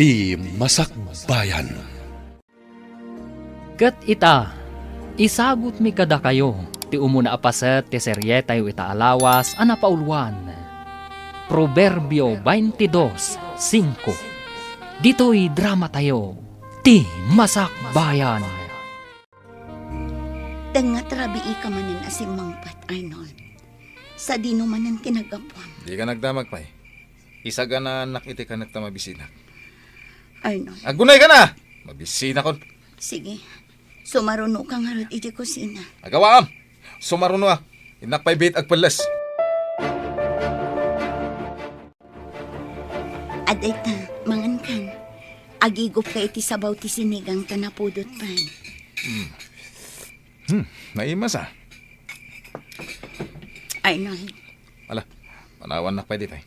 Ti Masakbayan. Kat ita, isagot mi kada kayo, ti umuna apaset ti serye tayo itaalawas anapaulwan. Proverbio 22:5. Dito'y drama tayo, Ti Masakbayan. Dangat rabi ka manin asim mangpat, Arnold. Sa dino manan kinagapuan. Di ka nagdamag pa eh. Isa ka na nakiti ka nagta mabisina. Arnold, Agunay ka na! Mabisina kon. sige. Sumaruno ka nga rin iti kusina. Agawaam! Sumaruno ah. Inakpay bait agpalas. Aday ta, mangan kan. Agigop ka iti sabaw ti sinigang ta napudot pa. Naimas ah. Arnold, Ala, panawan nak pa di pa.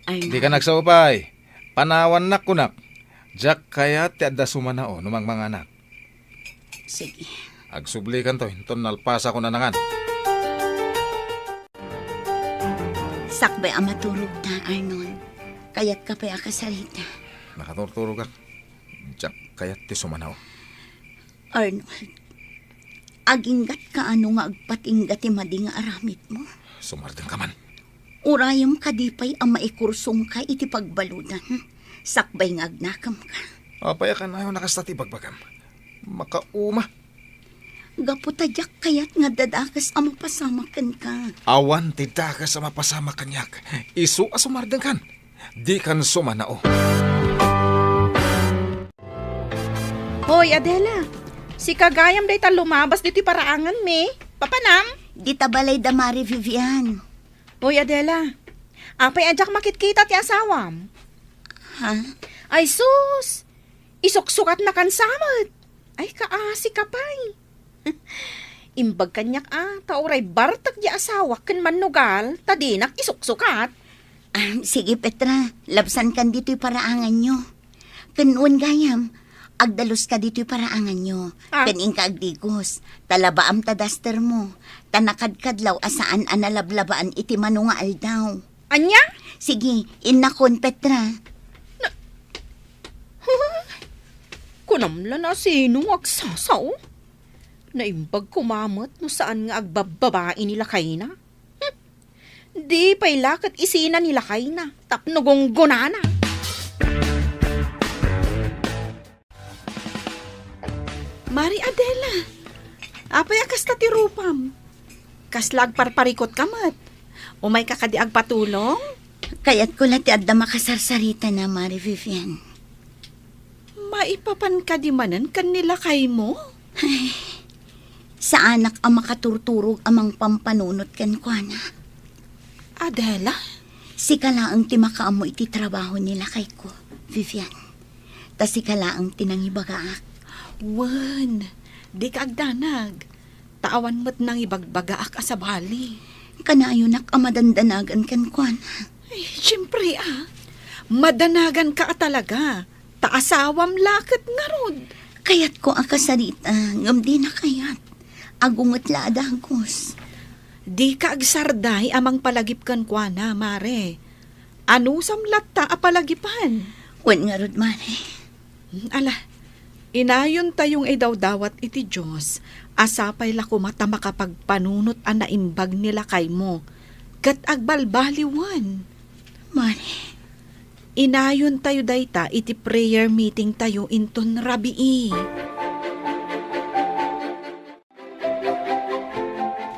Arnold. Di ka nagsaupay. Panawan nak kunak. Jack kaya ti adda sumanao numang mga anak. Sige. Agsubli kan to. Inton nalpasa ko na nangan. Sakbay ang maturog ta, Arnold. Kaya't ka pa akasarita. Nakaturturo ka. Jack kaya ti sumanao. Arnold, aginggat ka ano nga agpatinggat ti madi nga aramid mo. Sumardeng ka man. Urayam kadipay ang maikursong ka iti pagbaludan. Sakbay nga agnakam ka. Apaya ka na yung nakastati bagbagam. Makauma. Gaputadyak kayat nga dadakas ang mapasamakan ka. Awan ti ka sa mapasama kanyak. Isu asumardeng kan. Di kan sumanao. Hoy, Adela. Si Kagayam day ta lumabas dito paraangan me. Papanam? Di tabalay damari, Vivian. Hoy, Adela. Apay adyak makitkita ti asawam. Ha? Ay sus! Isuksukat na kansamot. Ay kaasi ka pa'y. Imbag kanyak tauray bartak di asawa ken manugal, tadinak isuksukat. Sige, Petra. Labsan kan dito'y paraangan nyo. Kanuan gayam. Agdalos ka dito'y paraangan nyo. Kaning ka agdigos. Talabaam ta daster mo. Tanakadkadlaw asaan analablabaan iti manungaal daw. Anya? Sige, inakon, Petra. Kunamla na sino agsasaw? Naimbag kumamot no saan nga agbababae nila kay na. Di pa'y lakat isina nila kay na. Tapno gonggona na. Mari Adela, apay akas ta ti rupam. Kaslag parparikot kamat. Umay kakadiag patulong? Kaya't ko lati adda makasarsarita na, Mari Vivian. Maipapan ka di manan kanila kay mo? Sa anak ang makaturturog amang pampanunot kan kwa na. Adela? Si kalaang ti makaamo iti trabaho nila kay ko, Vivian. Ta si kalaang tinangibagaak. Wan, di ka agdanag. Taawan mo't nang ibagbagaak asabali. Kanayunak ang madandanagan kan kwa na. Ay, siyempre madanagan ka talaga. Taasawam lakit nga rod. Kaya't ko akasarita, ngam di na kayat. Agungot la adagos. Di ka agsarday amang palagip kan kwa na, Mare. Ano samlat ta apalagipan? Wan nga rod, Mari. Ala, inayon tayong idawdawat iti Diyos. Asapay la kumata makapagpanunot ang naimbag nila kay mo. Kat agbalbaliwan. Mari. Inayon tayo dayta iti prayer meeting tayo inton rabii.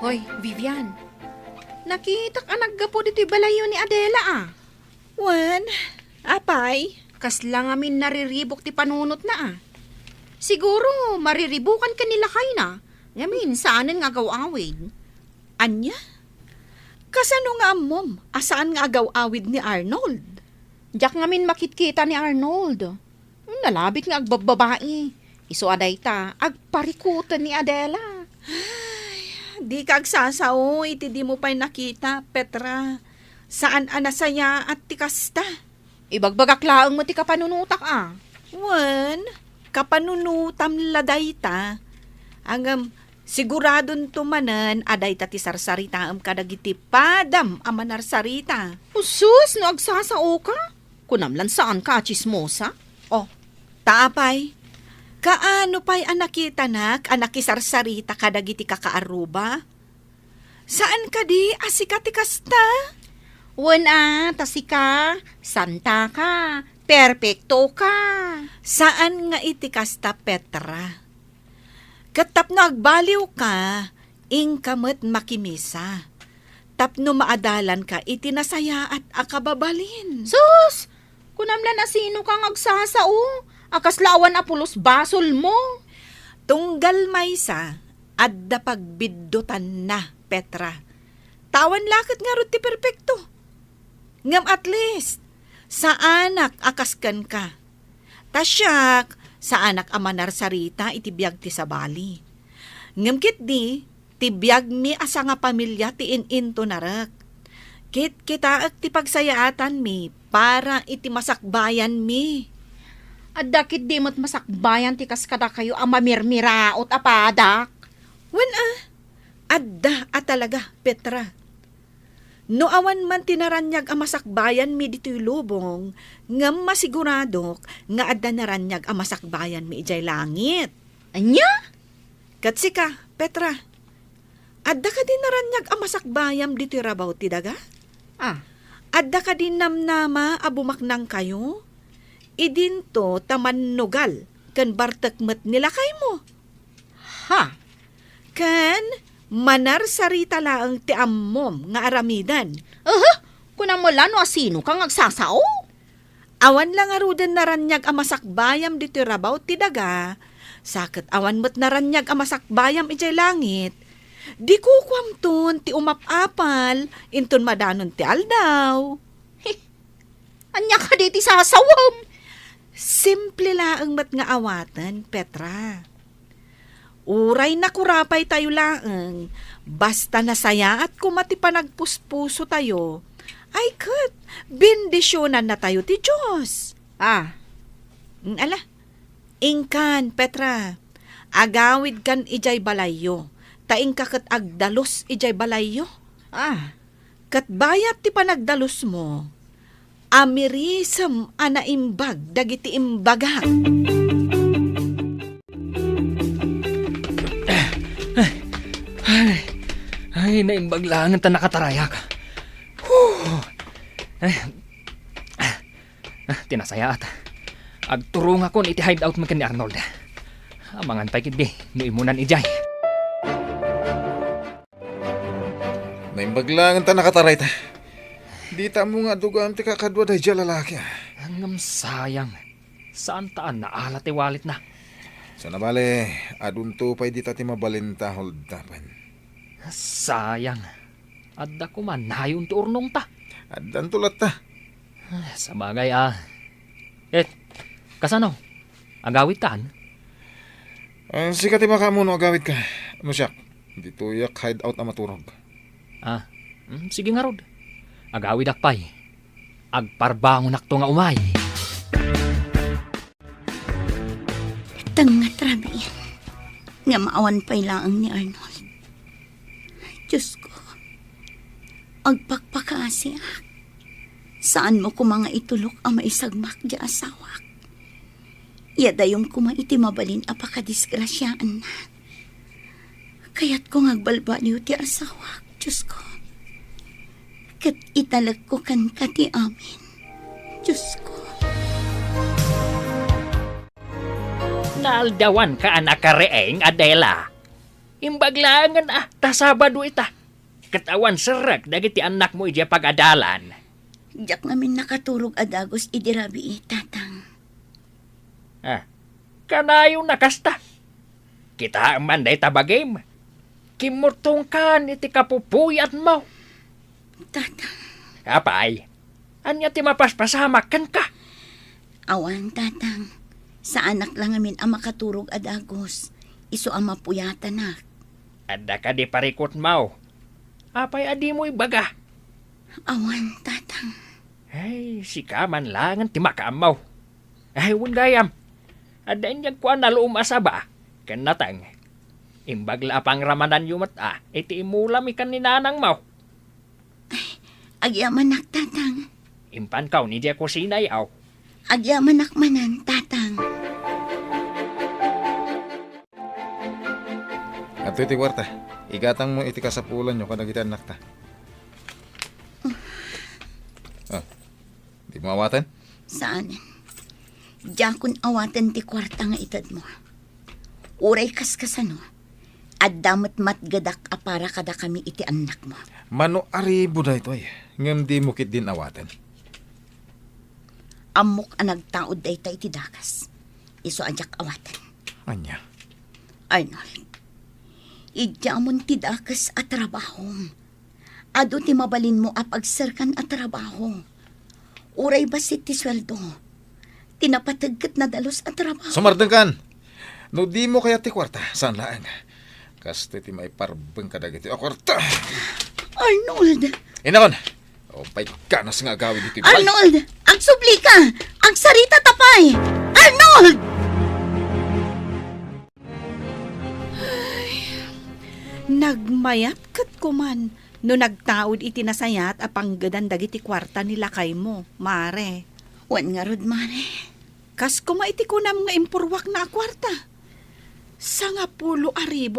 Hoy, Vivian. Nakita ka naggapo dito'y balayo ni Adela Wan, apay. Kaslang amin nariribok ti panunot na Siguro mariribukan ka nila kay na. Ngamin, saanan nga agaw-awid? Anya? Kasano nga mom? Asaan nga agaw-awid ni Arnold? Diyak ngamin makitkita ni Arnold. Nalabit nga agbababae. Iso aday ta, agparikutan ni Adela. Ay, di ka agsasaw, iti di mo pa'y nakita, Petra. Saan anasaya at tikasta? Ibagbagaklaang mo ti kapanunutak Wan, kapanunutam laday ta. Angam, siguradon tumanan, aday ta ti sarsarita kadagiti padam amanarsarita. Usus, no agsasao ka? Kunamlan saan ka, chismosa? Oh, taapay. Kaano pa'y anakita anak isarsarita kadagiti kakaaruba? Saan ka di asikati kasta? Wana, tasika, santa ka, perpekto ka. Saan nga iti kasta, Petra? Katapno agbaliw ka, ingkamet makimisa. Tapno maadalan ka, iti nasaya at akababalin. Sus! Kunamlan na sino kang agsasao? Akas lawan apulos basol mo. Tunggal maysa, adda pagbiddutan na, Petra. Tawan lakit nga ron ti perpekto. Ngam at least, sa anak akaskan ka. Tasyak, sa anak amanar sarita itibiyag ti sabali. Ngam kit di, tibiyag mi asa nga pamilya ti ininto narak. Kit kita at ti pagsayaatan mi para iti masakbayan mi. Adakit di mo't masakbayan ti kaskada kayo ang mamirmiraot apadak. Wan adda at talaga, Petra. No awan man tinaranyag ang masakbayan mi dito'y lubong, ngam masiguradok nga adda naranyag ang masakbayan mi ijay langit. Anya? Katsi ka, Petra, adda ka din naranyag ang masakbayam dito'y rabaw ti daga? Ah, Adda ka din namnama abumaknang kayo? Idinto taman nugal, kan bartakmet nila kay mo. ha? Kan manar sarita laang ti ammom nga aramidan. Kunang mo lano asino kang agsasao? Awan lang arudan naranyag ang masakbayam dito rabaw ti daga. Sakit awan mo't naranyag ang masakbayam ijay langit. Di ko kwamton ti umapapal, inton madanon ti aldaw. Anya ka di ti sasawam? Simple laang mat nga awatan, Petra. Uray na kurapay tayo laang, basta nasaya at kumati panagpuspuso tayo, ay kat, bendisyonan na tayo ti Diyos. Ah, Ala, ingkan, Petra, agawid kan ijay balayo, taing kakat agdalos ijay balayo. ah. Kat bayat ti panagdalos mo, amirisam anaimbag dagiti imbaga. Ay, naimbag lang ang nakatarayak. Tinasaya at agturong ako iti hideout man ni Arnold. Amangan pa kindi, nuimunan ijay. Naimbaglangan ta nakataray ta. Di ta mo nga dugaan ti kakadwa dahi dya lalaki. Hanggang sayang. Saan taan na alat walit na? Sana bale, adunto pa'y di ta ti mabalinta holdapan. Sayang. Adda ko man, nayon ti urnong ta. Adan tulat ta. Sa bagay kasano? Agawit taan? Sika ti makamuno agawid ka. Ano siya? Dito yak hideout na maturog. Sige nga rod. Agawid akpay. Agparbangon akto nga umay. Tanga trabi. Nga maawan pa'y laang ni Arnold. Diyos ko. Agpakpakasi ak. Saan mo ko mga itulok ang maisagmak di asawak? Yadayong kuma iti mabalin apakadisgrasyaan na. Kaya't ko ngagbalbaliw ti asawak, Diyos ko. Kat italag ko kan kati amin, Diyos ko. Naaldawan ka anak kareeng, Adela. Imbaglangan tasabado ita. Katawan serak dagiti anak mo ija pag-adalan. Diyak namin nakaturog adagos idirabi tatang. Kanayo nakasta. Kita man day tabagim. Kimurtong kan iti kapupuyat mo. Tatang, Apay, anya ti mapaspasamak kan ka. awan tatang. Sa anak lang amin ang makaturog adagos. Iso ang mapuyatan na. Ada ka di parikot mo. Apay adi mo'y baga. Awan tatang. Ay, si kaman langan ti makamaw. Ay, wundayam. Ada inyag ko naluum asaba. Kanatang. Imbagla pang ramadan yumat iti imulam ikan ni nanang mo. Agyaman nak tatang. Impan kaw ni Diya kusina yaw. Agyaman akmanan, tatang. At iti kwarta, igatang mo iti kasapulan nyo kada kita anak ta. Di mo awatan? Saan? Diyan kun awatan ti kwarta nga itad mo. Uray kaskasano. At damat matgadak apara kada kami iti anak mo. Mano aribo na ito ay. Ngam di mo kit din awatan. Amok ang nagtaod day tayo iti dakas. Iso ajak awatan. Anya? Arnold, idyamon ti dakas at trabahom. Ado ti mabalin mo apagsarkan at trabaho. Uray basit ti sweldo. Tinapatagkat na dalos at trabaho. Sumardeng kan! No di mo kaya ti kwarta, saan laang? Kasto ti may parbeng kadagiti o kwarta. Arnold! Inakon! O pa'y kanas nga gawin dito. Arnold! Ang subli ka! Ang sarita tapay! Arnold! Nagmayat kat kuman no nagtaod iti nasayat apang gadan dagiti kwarta nila kay mo, mare. Wan nga rod, mare. Kas kuma iti kunam nga impurwak na kwarta. Sa nga 10,000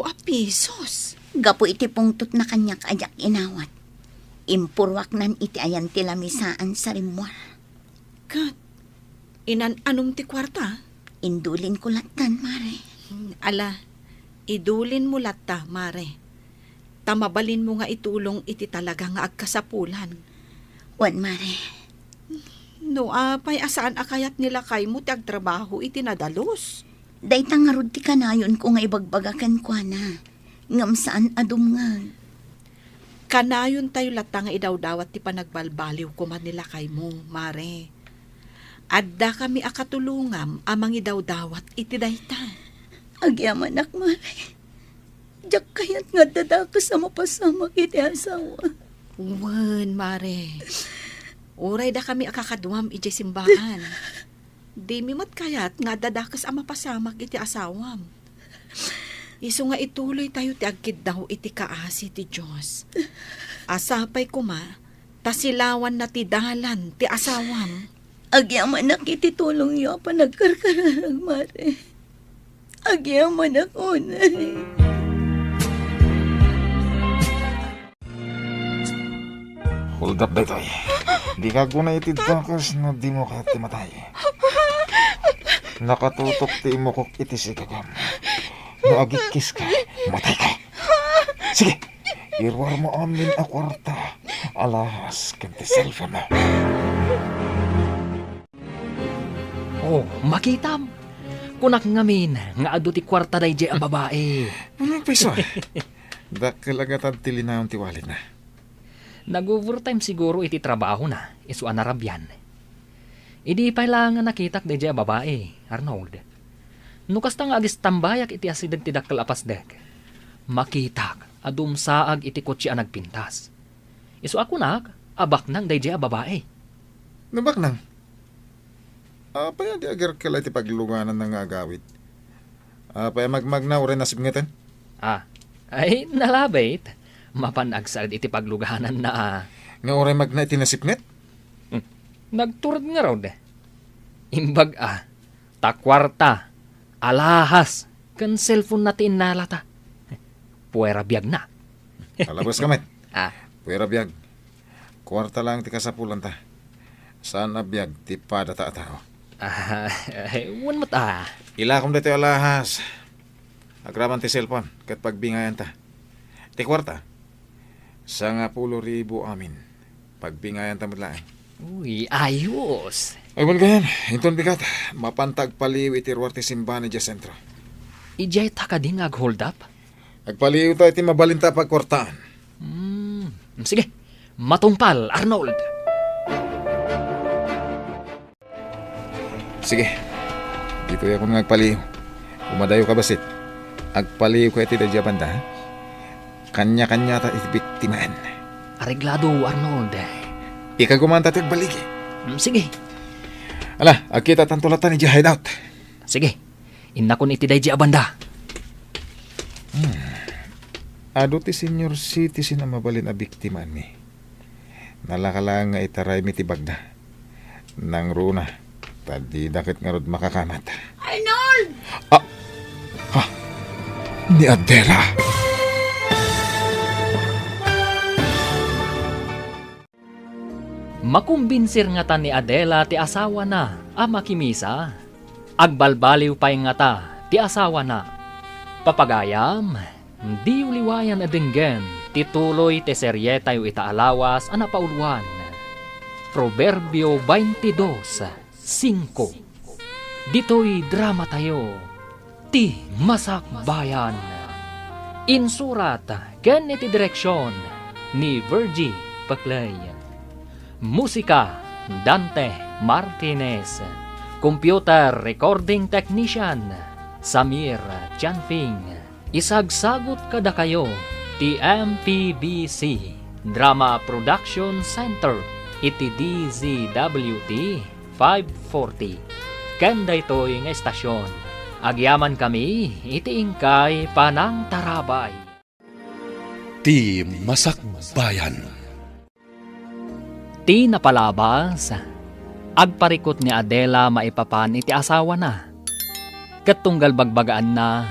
a pesos. Gapo iti pungtot na kanyak ajak inawat. Impurwak nan iti ayan ti lamisaan sa rimwar. Kat, anong ti kwarta? Indulin ko latan, mare. Ala, idulin mo latta, mare. Tamabalin mo nga itulong iti talaga nga agkasapulan. Wan, mare. No, apay asaan akayat nila kay mo ti agtrabaho iti nadalos. Dayta nga rod ti kanayon ko nga ibagbagakan kwa na. Ngam saan adumngag. Kanayon tayo latta nga idawdawat ti panagbalbaliw kuman nila kay mo, mare. Adda kami akatulungam amang idawdawat iti dayta. Agyaman ak, mare. Diyak kayat nga dadakas sa mapasamak iti asawa. Wan, mare. Uray da kami akakaduam iti simbahan. Di mi mat kayat nga dadakas ang mapasamak iti asawam. Isu nga ituloy tayo ti agkid daw iti kaasi ti Diyos. Asapay kuma, tasilawan na ti dalan ti asawam. Agyaman ak iti tulong yo pa nagkarkararag, mare. Agyaman ak unay. Hold up na ito eh. Di ka guna itid bakas na di mo kaya timatay. Nakatutok ti mo kok iti si kagam. No agikis ka, matay ka. Sige, irwar mo amin a kwarta. Alahas, kanti cellphone mo. Oh, makitam. Kunak ngamin, nga ado ti kwarta day Diya ang babae. Anong piso eh? Dakilagatan tilinaon ti walid na. Nag-overtime siguro iti trabaho na, isu anarabyan. Idi pa lang nakitak day Diya babae, Arnold. Nukas ta nga agis tambayak iti asideg ti dakkel apasdeg. Makitak, adum saag iti kotse ang nagpintas. Isu ako nak, abak nang day Diya babae. Nabak nang? Apa yan di agar kala iti paglunganan ng agawid? Apa yan magmagnaw rin nasibngitan? Ay, nalabait. Mapanagsalad iti paglugahanan na Nga oray magna iti nasipnget? nagturad nga raw de. Imbag takwarta, alahas, kan cellphone natin nalata. Puwera biyag na. Alabas kamet. Ah, Pwera biyag. Kwarta lang ti kasapulan ta. Saan na biyag ti padata tao? Wan mat Ilakom dito alahas. Agraman ti cellphone kat pagbingayan ta. Ti kwarta. Sa nga 10,000 amin. Pagbingayan ta mutlaan. Uy, ayos. Ay bulgayan, inton bigat. Mapantag paliw iti ruwar ti simbahan ni Diyas Sentro. Ijay taka din hold up. Agpaliw ta iti mabalinta pagkwartaan. Sige, matungpal, Arnold. Sige. Dito ako nga agpaliw. Umadayo ka basit. Agpaliw ko iti dadya banda. Kanya-kanya ta iti biktimaan. Areglado, Arnold. Ika gumanta ti agbaligi. Sige, Ala, agkita tantulatan iti hideout. sige. Inakon iti day abanda. Ado ti senior citizen na mabalin a biktimaan mi. Nalakalang nga itaray mi ti bagda. Nang runa, tadi dakit nga rod makakamat. Arnold! Ni Adela. Makumbinsir nga ta ni Adela ti asawa na, makimisa. Agbalbaliw pa nga ta, ti asawa na. Papagayam, di uliwayan adenggen, tituloy ti seryeta yu itaalawas pauluan. Proverbio 22:5. Dito'y drama tayo, ti masakbayan. Insurat, ken iti direksyon, ni Virgie Paclay. Musika, Dante Martinez. Computer Recording Technician, Samir Chanfing. Isagsagot kada kayo, TMPBC Drama Production Center, iti DZWT 540. Kanda ito'y nga estasyon. Agyaman kami, iti ingkay panang tarabay. Ti Masakbayan. Ti napalabas, agparikot ni Adela maipapan iti asawa na. Katunggal bagbagaan na,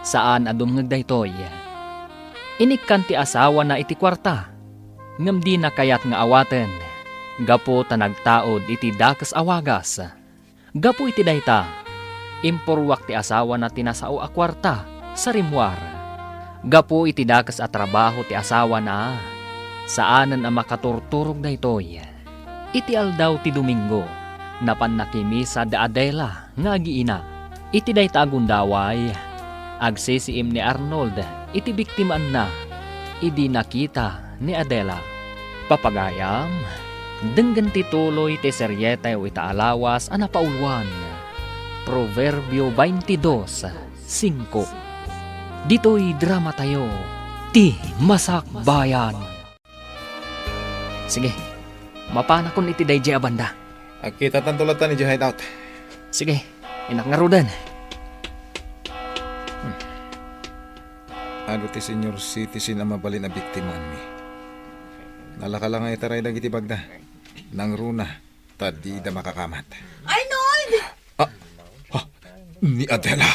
saan adumngag daytoy. Inikkan ti asawa na iti kwarta, ngam di na kayat nga awaten. Gapo tanagtaod iti dakas awagas. Gapo iti dayta, impurwak ti asawa na tinasao a kwarta sa rimwar. Gapo iti dakas a trabaho ti asawa na, saanan ang makaturturog daytoy. Iti aldaw ti Domingo, napan nakimisa da Adela nga agiina. Iti dayta agundaway, agsisiim ni Arnold, iti biktimaan na, idi nakita ni Adela. Papagayam, denggan tituloy ti seryeta yu itaalawas pauluan. Proverbio 22:5. Dito'y drama tayo, ti masakbayan. Sige, mapanakon iti dayjay abanda. Kita tantulatan ni hideout. Sige, inak nga rodan. Ano ti senior citizen ang mabalin na biktiman mi. Nalaka lang nga itaray dagiti bagda. Nang runa, tadi da makakamat. Arnold! Ni Adela.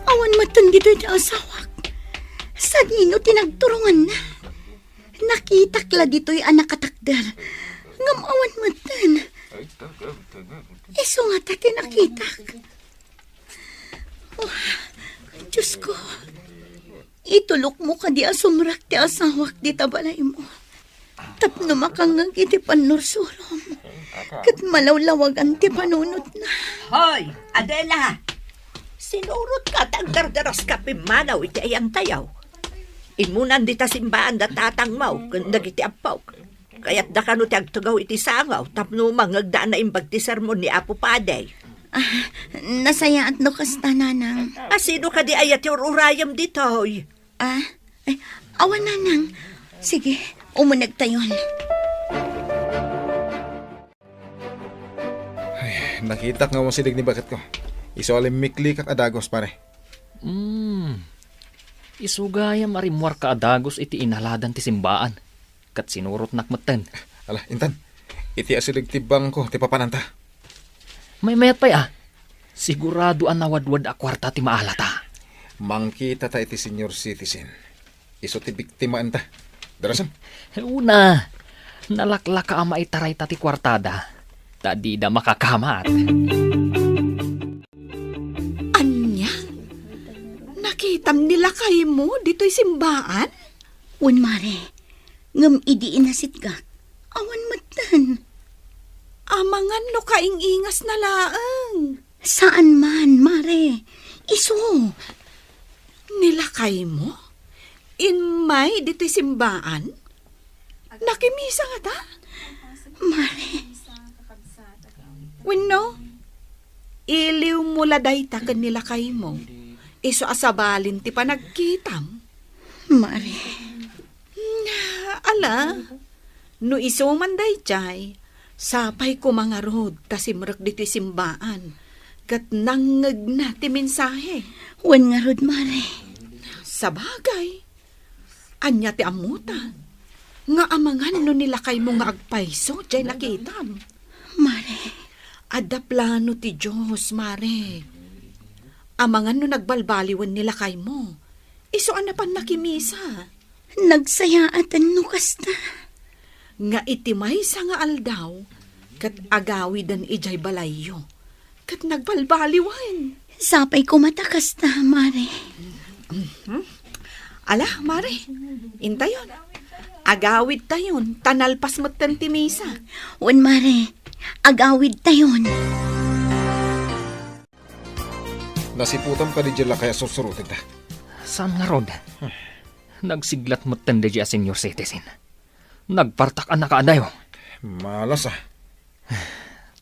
Awan matan dito yung asawak. Sa nino tinagturungan na. Nakitakla dito'y anak katakder. Ngam awan matan. Iso nga tati nakitak. Oh, Diyos ko. Itulok mo ka di asumrak ti asawak di tabalay mo. Tapno makangag iti panursurom. Kat malawlawagan ti panunot na. Hoy, Adela! Sinurot ka tagdardaras ka pimanaw iti ayang tayaw. Imunan di ta simbaan da tatangmaw kung dagiti apaw. Kaya't da kano ti agtugaw iti sangaw tapno mangagdaan na imbag ti sermon ni Apo Paday. Nasaya at no kasta nanang. Sino ka di ayat yung urayam dito, hoy? Awan nanang. Sige, umunag tayon. Nakita nga mo silig ni bakit ko. Isolim mikli kak adagos pare. Isugayam arimwar ka adagos iti inaladan ti simbaan. Kat sinurot nakmeten. Ala, Intan. Iti asilig ti bangko ti papananta. May mayat pa sigurado ang nawadwad a kwarta ti maalata. Mangkita ta iti senior citizen. Iso ti biktimaan ta. Darasan. Una, nalaklaka ang maitaray ta ti kwartada. Tadi da makakamat. Anya? Nakitam nila kayo mo dito'y simbaan? Un mare, ngam idi inasit ka. Awan matan. Amangan no kaingingas na laang. Saan man, mare? Iso. Nilakay mo? Inmay dito'y simbaan? Nakimisa nga ta? Mare, Wenno? Iliw mo laday ta kan nilakay mo. Iso asabalin ti panagkitam. mare. Ala, no iso man day jay, sapay ko mga rod tasimrak dito'y simbaan. Kat nangag na ti mensahe. Wan nga rod, mare. Sa bagay, anya ti amuta. Nga amangan no nila kay mo nga agpayso, jay nakitam. Mare, Adda plano ti Diyos, Mare. Amangan no nagbalbaliwan nila kay mo. Isuan na pan nakimisa. nagsayaatan no kasta. Nga itimay sa nga aldaw, kat agawi dan ijay balayo. Kat nagbalbaliwan. Sapay ko mata kasta, Mare. Ala, Mare, intayon. Agawid tayon, tanalpas mo't timisa. Wan, Mare, agawid tayon. Nasiputam ka di dyan kaya susurutin ta. Saan nga rod? Nagsiglat mo tanda dya senior citizen. Nagpartak ang nakaadayo. Malas ah.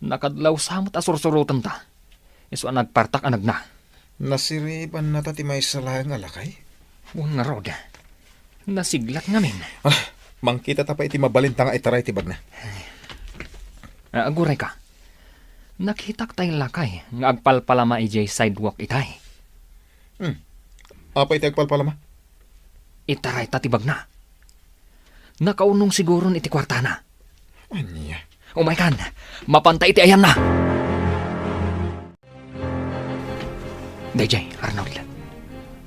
Nakadlaw samot asursurutan ta. Iso ang nagpartak ang nagna. Nasiriban na ta ti may salang alakay. Nga rod. Nasiglat nga min. Mangkita ta pa iti mabalinta nga itaray ti bagna. Aguray ka. Nakitak tayo lakay nga agpalpalama ijay sidewalk itay. Apa iti agpalpalama? Itaray tatibag na. Nakaunong siguro iti kwartana. Anya? Umaykan, mapantay iti ayan na. Dayjay, Arnold.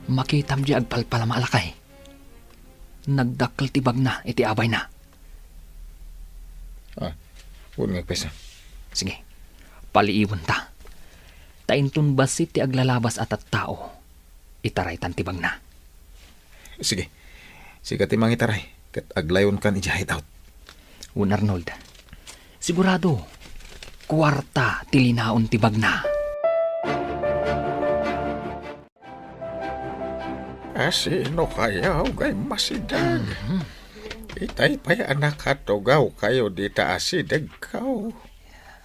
Makitam di agpalpalama alakay. Nagdakkel tibag na iti abay na. Huwag nga pesa. Sige, paliiwan ta. Taintun basit ti aglalabas at tao. Itaray tan tibag na. Sige. Sige ti mang itaray. Kat aglayon kan ijahit out. Un Arnold, sigurado, kwarta tilinaon tibag na. Sino kayaw kay masidag? Itay pa'y anak katugaw kayo di taasidag kaw.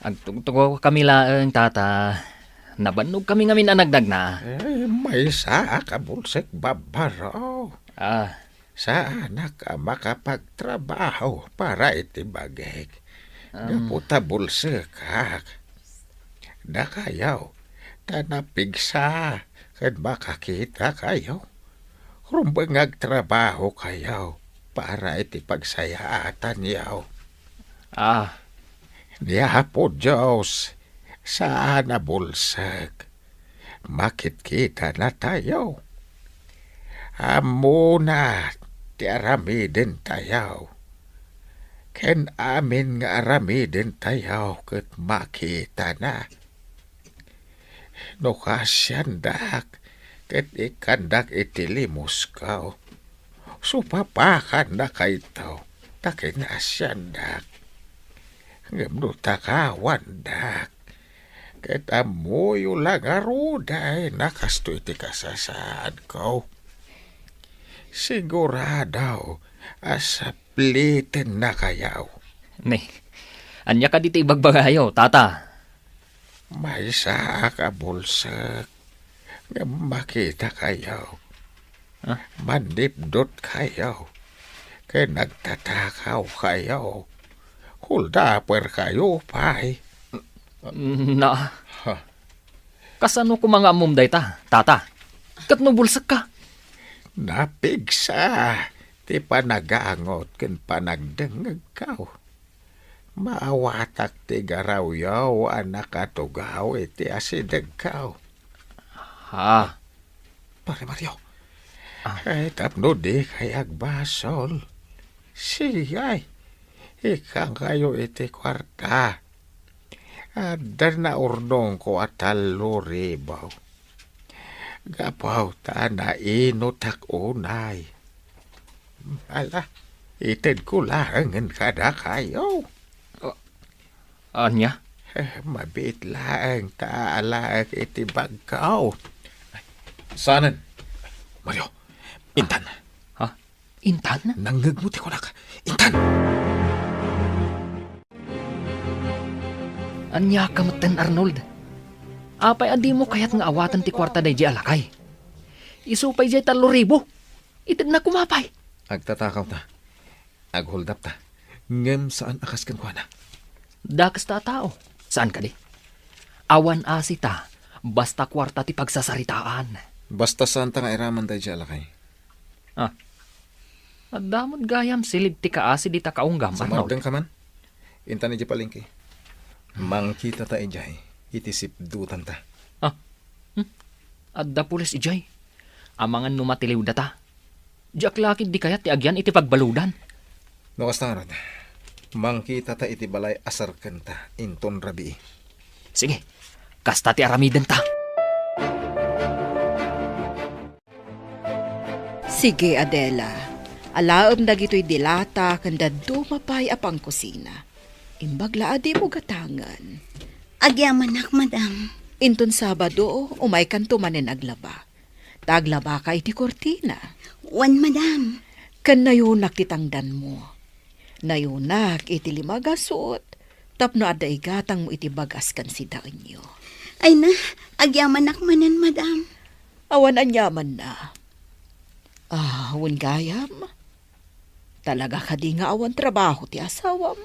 Agtugtugaw kami laeng tata. Nabanog kami ngamin anagdag na. May saa ka bulsik babaraw. Sa anak ka makapagtrabaho para itibagig. Gaputa bulsik kak. Da kayaw, tanapigsa, kad makakita kayo. Rumbangag trabaho kayaw para itipagsayaatan yaw. Diya po Diyos, saan na bulsik? Makit kita na tayo. Amuna, ti aramidin tayaw. Ken amin nga aramidin tayaw kat makita na. No kasyandak, ket ikandak itilimos kaw. Supapakan na kaitaw, takin asyandak. Ngamno takawandak. Ket amoyo lang aruday, nakasto iti kasasaan ko. Siguradaw, asaplitin na kayaw. Ne, anya ka diti ibagbagayo, tata. May saa ka bulsak. Nga makita kayaw. Mandipdot kayaw. Kaya nagtatakaw kayaw. Huldaper kayo, pay. Na, kasano ko mga amumday ta, tata? Kat nubulsak ka. Napigsa. Ti panagangot ken panagdengeg kaw. Maawatak ti garaw yaw anak katugaw iti asideg kaw. Pare Mario. Ay tapno di kayag basol. Siyay. Ikang kayo iti kwarta. Adar na urnong ko at taluribaw. Gapaw ta na inutak unay. Ala, ited ko lahangan kada kayo. Anya? Mabit lang taalaak iti bagkaw. Saanan? Mario, Intan. Intan? Nanggagmuti ko nak. Intan! Anya ka maten Arnold. Apay adi mo kayat nga awatan ti kwarta day di alakay. Isupay di 3,000. Itid na kumapay. Agtatakaw ta. Aghold up ta. Ngem saan akas kan kwa na? Dakas ta tao. Saan ka di? Awan asita. Basta kwarta ti pagsasaritaan. Basta saan ta nga iraman tayo dyan alakay. At damod gayam silid ti kaasi di ta kaunggam, Arnold. Sumardang ka man. Intan ni palengke. Mangkita ta ijay. Itisip dutan ta. At da pulis ijay. Amangan numatiliw data. Diyak lakid di kayat ti agyan iti pagbaludan. No kastarad. Mangkita ta iti balay asar kanta inton rabi. Sige, kasta ti aramiden ta. Sige, Adela. Alaom dagito'y dilata kanda dumapay apang kusina. Imbagla adi mo gatangan. Agyaman nak, madam. Inton Sabado, umay kan tumanin aglaba. Taglaba ka iti kortina. Wan, madam. Kan nayunak titangdan mo. Nayunak iti limagasot. Tapno aday gatang mo iti bagas kan si daanyo. Ay na, agyaman nak manan, madam. Awan anyaman na. Awan gayam. Talaga ka di nga awan trabaho ti asawam.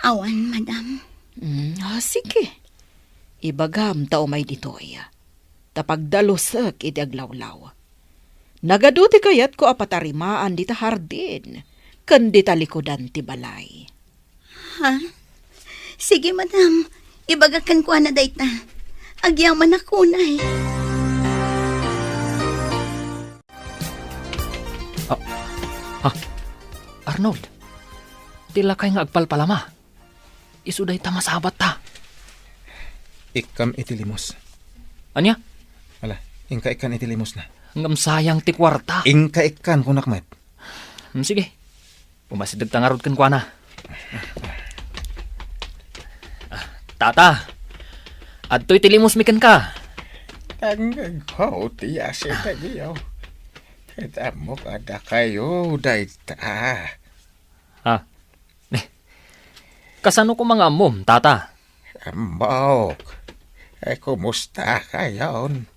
Awan, madam. Sige. Ibagam tao may ditoy. Tapagdalusak iti aglawlaw. Nagaduti kayat ko apatarimaan di ta hardin. Kandi talikodan ti balay. Ha? Sige, madam. Ibagakan ko na dayta. Agyaman ako na eh. Arnold, tila kay nga agpalpalama. Isuday ta masabat ta. Ikam iti limos. Anya? Ala, ingka ikan iti limos na. Ngam sayang ti kwarta. Ingka ikan kunakmet. Sige, umasidag tangarod kan kwa na. Tata, adto'y tilimos mikan ka. Tanggag ho, tiya si tagiyaw. Kita mo kada kayo, dayta. Kasano ko mga mom, tata? Ambok. Kumusta kayon?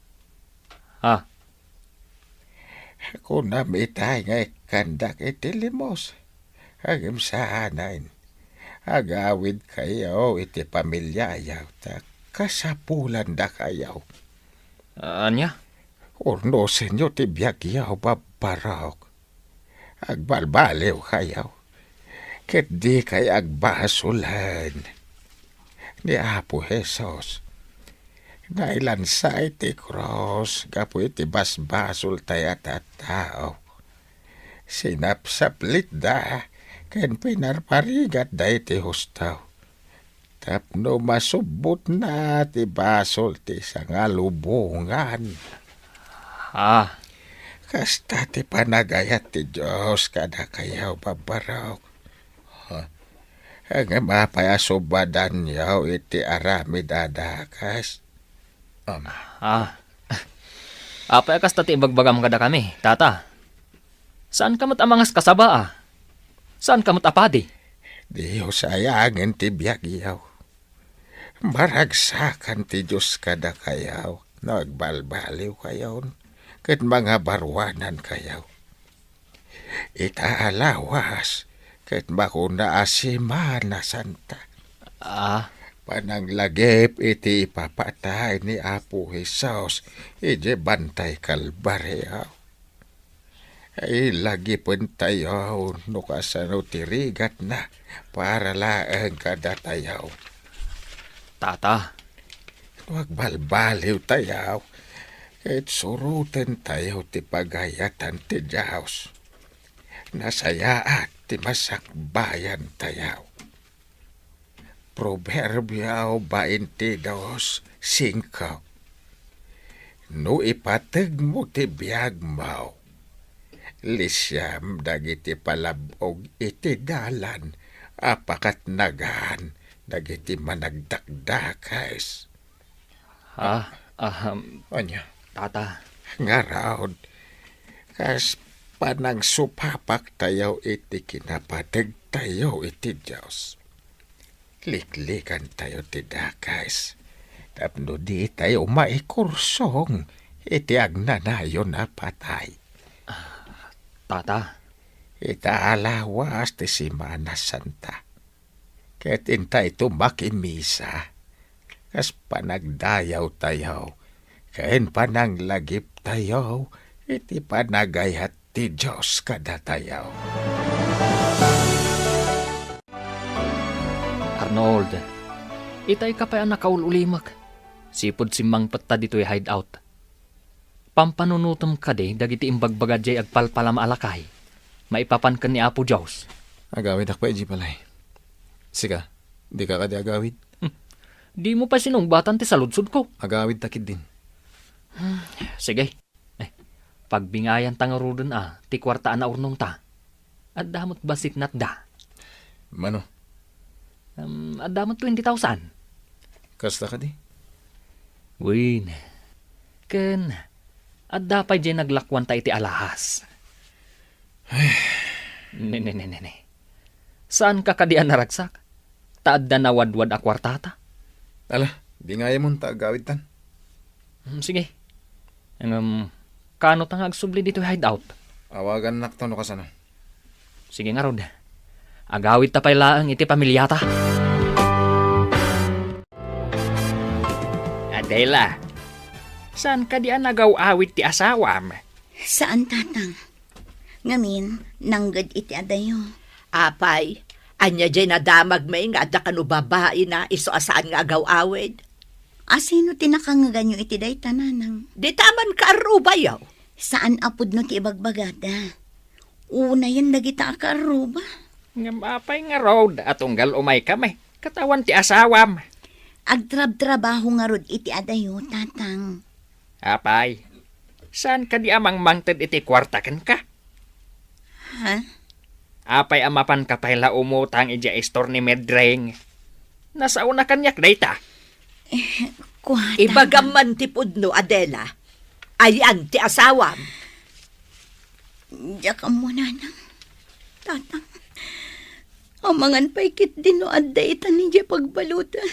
Kung namitay nga ikandak itilimos. Agim sanain. Agawid kayo iti pamilya yaw. Kasapulan da kayaw. Anya? Urnosin nyo ti biyag yaw babarok. Agbalbaliw kayaw. Ket di kay agbasulan. Ni Apo Jesus. Nailansa iti cross. Gapu iti basbasul tayat at tao. Sinapsaplit da. Ken pinarparigat da iti hustaw. Tapno masubot na ti basol ti sangalubungan. Kasta ti panagayat ti Diyos kada kayaw babarok. Ang mapayasobadan yaw iti arami dadakas. Apay kasta ti ibagbagam kada kami, tata. Saan kamot amangas kasaba Saan kamot apadi? Diyo sayangin ti biyag yaw. Maragsakan ti Diyos kada kayaw. Nagbalbaliw kayaw. Ket mga barwanan kayaw. Itaalawas. Ket makuna asimana santa. Pananglagip iti ipapatay ni Apo Jesus. Ije bantay kalbaryaw. Ay lagi pun tayo no kasano tirigat na para laeng kada tayaw. Tata. Huwag balbaliw tayaw. At suruten tayo ti pagayatan ti Diyos. Nasayaat ti masakbayan tayaw. Proverbio 22:5. No ipateg mo ti biyag mo. Lisyam dagiti palabog iti dalan. Apakat nagaan dagiti managdakdakais. Anya? Tata. Ngaraod, kas panang supapak tayo iti kinapateg tayo iti Diyos. Liklikan tayo ti dakais. Tapno di tayo maikursong iti agnanayo na patay. Tata. Itaalawas ti Simana Santa. Ket intay ito makimisa. Kas panagdayaw tayo. Kain pananglagip tayo, iti panagayat ti Diyos kadatayaw. Arnold, itay ka pa ang nakaululimak. Sipod simang patta dito'y hideout. Pampanunutom ka de, dagiti imbagbaga jay agpalpalam alakay. Maipapan ka ni Apo Diyos. Agawid ak pa iji palay. Sika, di ka kadi agawid. Di mo pa sinungbatan ti saludsud ko. Agawid takid din. Sige. Pagbingayan tangarudon ti kwartaan na urnong ta. At damot basit nat da. Mano, At damot 20,000. kasta ka di? Win. Ken, at dapay dyan naglakwan ta iti alahas. Ne. Saan ka kadian naragsak? Taad na nawadwad a kwartata? Ala, di nga mo ta agawid tan. Sige. Kano tang agsubli dito hideout? Awagan nakto no kasano. Sige nga rod. Agawid ta pay laang iti pamilyata. Adela, saan ka diyan nagaw-awit ti asawam? Saan, tatang? Ngamin, nanggad iti adayo. Apay, anya dyan nadamag may nga da kanu babae na iso asaan nga agaw-awid. Asino tinakangaganyo iti day tananang? Di taman ka arubayaw. Saan apod no ti ibagbagada? Una yan dagita akaruba. Ngapay nga road at unggal umay kami. Katawan ti asawam. Agtrab-trabaho nga rod iti adayo, tatang. Apay, saan ka di amang mangted iti kwartakan ka? Ha? Apay amapan ka pala umutang ija istor ni Medreng. Nasa una kanyak data. Kuha, Ibagaman ti pudno, Adela. Ayan ti asawam. Diya ka muna nang. Tatang. Amangan pa'y kit din no adda itan ni diya pagbalutan.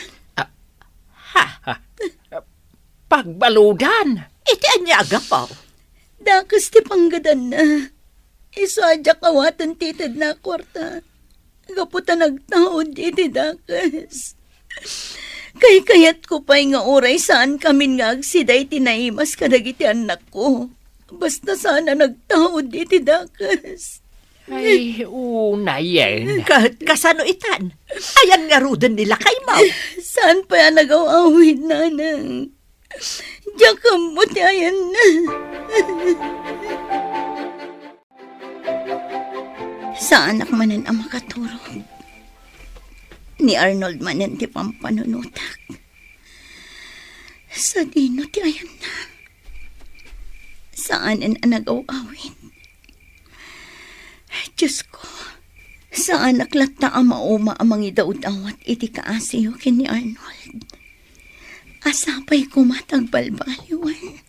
Pagbaludan! Iti anya agapaw. Dakas ti panggadan na. Isadya kawatan titid na kwarta. Kaputa nagtaod iti dakas. Kayat ko pa'y nga oray saan kami nga agsiday tinaimas kadagiti anak ko. Basta sana nagtaod iti dakas. Ay, una yan. Kasano itan? Ayan nga rudan nila kay Mau. Saan pa yan nag-awawid, nanang? Diyan ka mo ayan na. Sa anak manan ang makaturog. Ni Arnold manan ti pampanunutak. Sa dino ti ayan na. Saan ang nag-awawid? Diyos ko, saan naklata ang mauma amang idaw-dawat iti kaasiyo kin ni Arnold? Asapay ko matagbalbaliwan.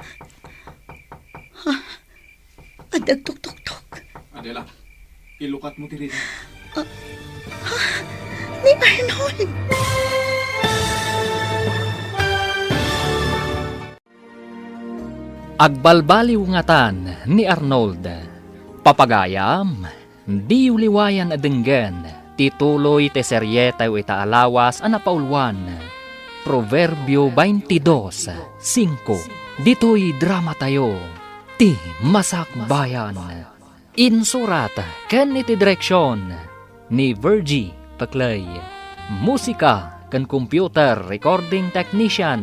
Ha? Adagtok-tok-tok. Adela, ilukat mo tiri. Ni Arnold! Agbalbaliw nga tan ni Arnold. Papagayam, di uliwayan adenggan, tituloy te seryeta o itaalawas anapaulwan. Proverbio 22:5. Dito'y drama tayo, ti masakbayan. Insurat ken iti direksyon ni Virgie Paclay. Musika ken computer recording technician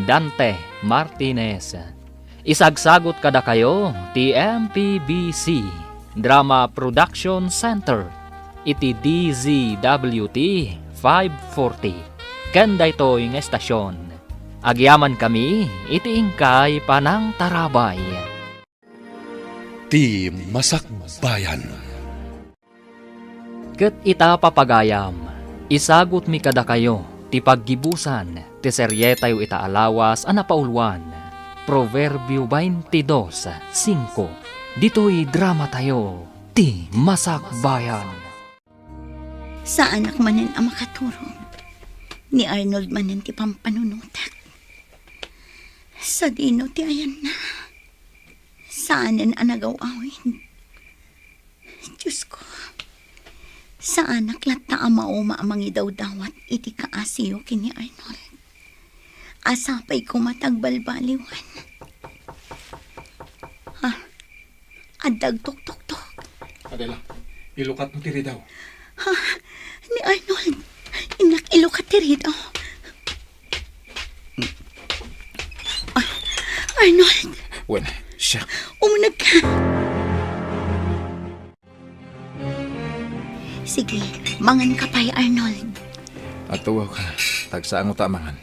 Dante Martinez. Isagsagot kada kayo ti MPBC Drama Production Center iti DZWT 540 ken daytoy nga estasyon. Agyaman kami iti ingkay panang tarabay. Ti Masakbayan. Ket ita papagayam, isagot mi kada kayo ti paggibusan ti seryetayo itaalawas anapaulwan. Proverbio 22:5. Dito'y drama tayo, ti masakbayan. Sa anak manan ang makaturog. Ni Arnold manan ti pampanunutak. Sa dino ti ayan na. Saanan ang nagaw-awin. Diyos ko. Sa anak lata ang mauma amang idaw-dawat iti kaasiyo kini Arnold. Asapay ko matagbalbaliwan. Ha? Adag tok-tok-tok. Adela, ilukat mo tiri daw. Ni Arnold. Inak ilukat tiri daw. Arnold, Wen, siya. umunag ka. Sige, mangan ka pa'y Arnold. At tuwaw ka. Tagsaang utamangan.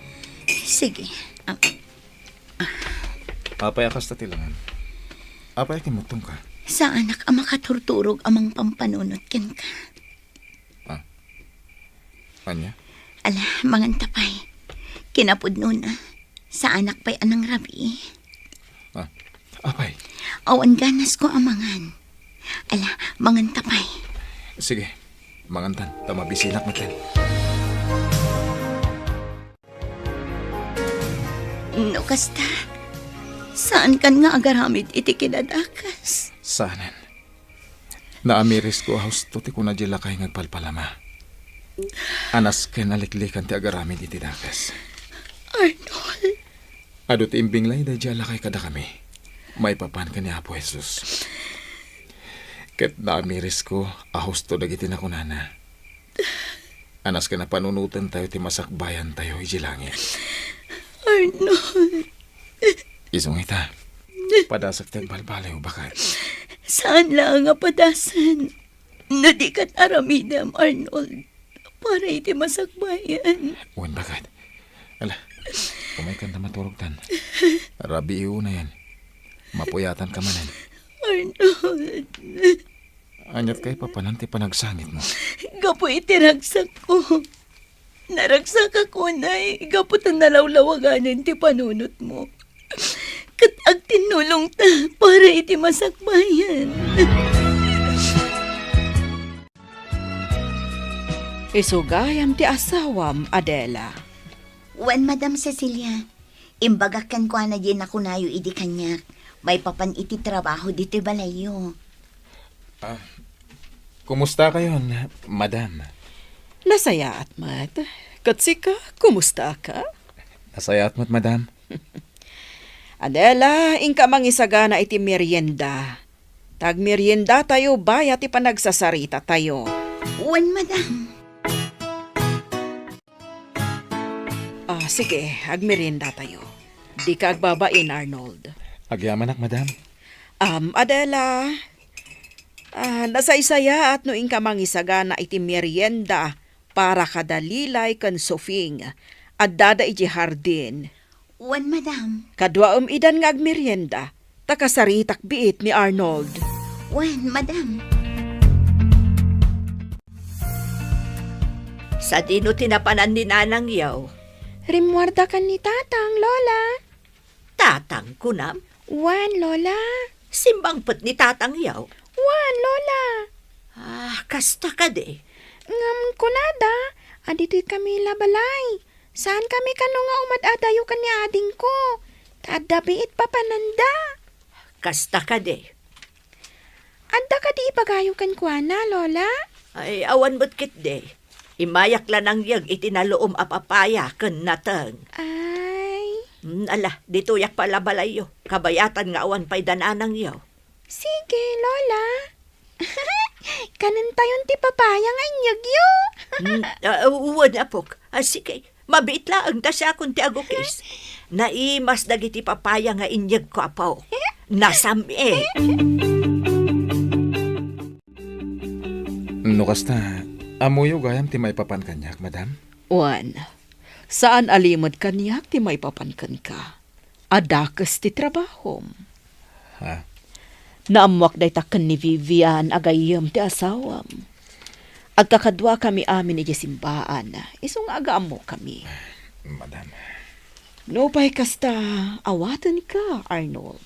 Sige. Apay akas ta tilangan. Apay kimutong ka. Sa anak ang makaturturog amang pampanunot ken ka. Anya? Ala, mangan tapay. Kinapudno na. Sa anak pa'y anang rabi. Apay. Awan ganas ko amangan. Ala, mangan tapay. Sige. Mangantan. Tamabisinak natin. No, kasta. Saan kan nga agaramid iti kinadakas? Sanan. Naamiris ko haus to ti kuna jila kay ngagpalpalama. Anas ken aliklikan ti agaramid iti dakas. Arnold. Ado ti imbing lay da jala kay kada kami. May papan ka ni Apo Jesus. Ket naamiris ko ahus to dagiti na kunana. Anas ka na panunutan tayo ti masakbayan tayo iji langit. Arnold. Isong ita. Padasak tayong balbalaw bakat. Saan lang nga padasan? Na di kat aramidam, Arnold. Para iti masakbayan. Uwan bakat. Ala, kumay ka na maturugtan. Rabi iuna yan. Mapuyatan ka manan. Arnold. Anyat kay papananti panagsangit mo. Gapo itiragsak ko. Naragsak ako na gapo ta nalawlawaganan ti panunot mo. Kat ag tinulong ta para iti masakbayan. Isugayam ti asawam, Adela. Wan, Madam Cecilia. Imbagakan ko na din ako nayo idi kanyak. May papan iti trabaho dito balayo. Kumusta kayo, madam? Nasaya at mat. Katsika, kumusta ka? Nasayat mo't, madam? Adela, ingka mangisagana iti merienda. Tag merienda tayo, baya ti panagsasarita tayo. Wan, Madam. Sige, agmerienda tayo. Di ka agbabain, Arnold. Agyaman ak, madam? Adela, nasaysaya at noing ka mangisagana iti merienda para kadalilay kan sofing at dada iti hardin. Wan, Madam. Kadwa idan nga agmerienda, takasaritak biit ni Arnold. Wan, Madam. Sa dino tinapanan ni Nanang Yaw. Rimwarda ka ni Tatang, Lola. Tatang kunam. Wan, Lola. Simbangpet ni Tatang Yaw. Wan, Lola. Kasta ka de. Ngam kunada, adito'y kami labalay. Saan kami kano nga umadadayo ka ni ading ko? Tadabiit pa pananda. Kasta ka de. Adda ka di ipagayo kan kuana, Lola? Ay, awan mo't kit de. Imayak lang ang yag itinaloom apapaya ken nateng. Ay, Ala, dito yak pala balayo. Kabayatan nga awan pa'y dananang yaw. sige, Lola. Kanan tayon ti papaya nga inyagyo. Uwan apok. Sige, mabiit lang ta siya kung ti agukis. Naimas dagiti papaya nga inyag ko apaw. Nasami. Nukasta, amuyo gayam ti may papan kanyak, madam? Wan, saan alimod kanyak ti may papankan ka? Adakas ti trabahom. Ha? Naamwak day takan ni Vivian agayam ti asawam. Agkakadwa kami amin iti simbaan. Isong agaam mo kami. Madam. No pa'y kasta, awatan ka, Arnold.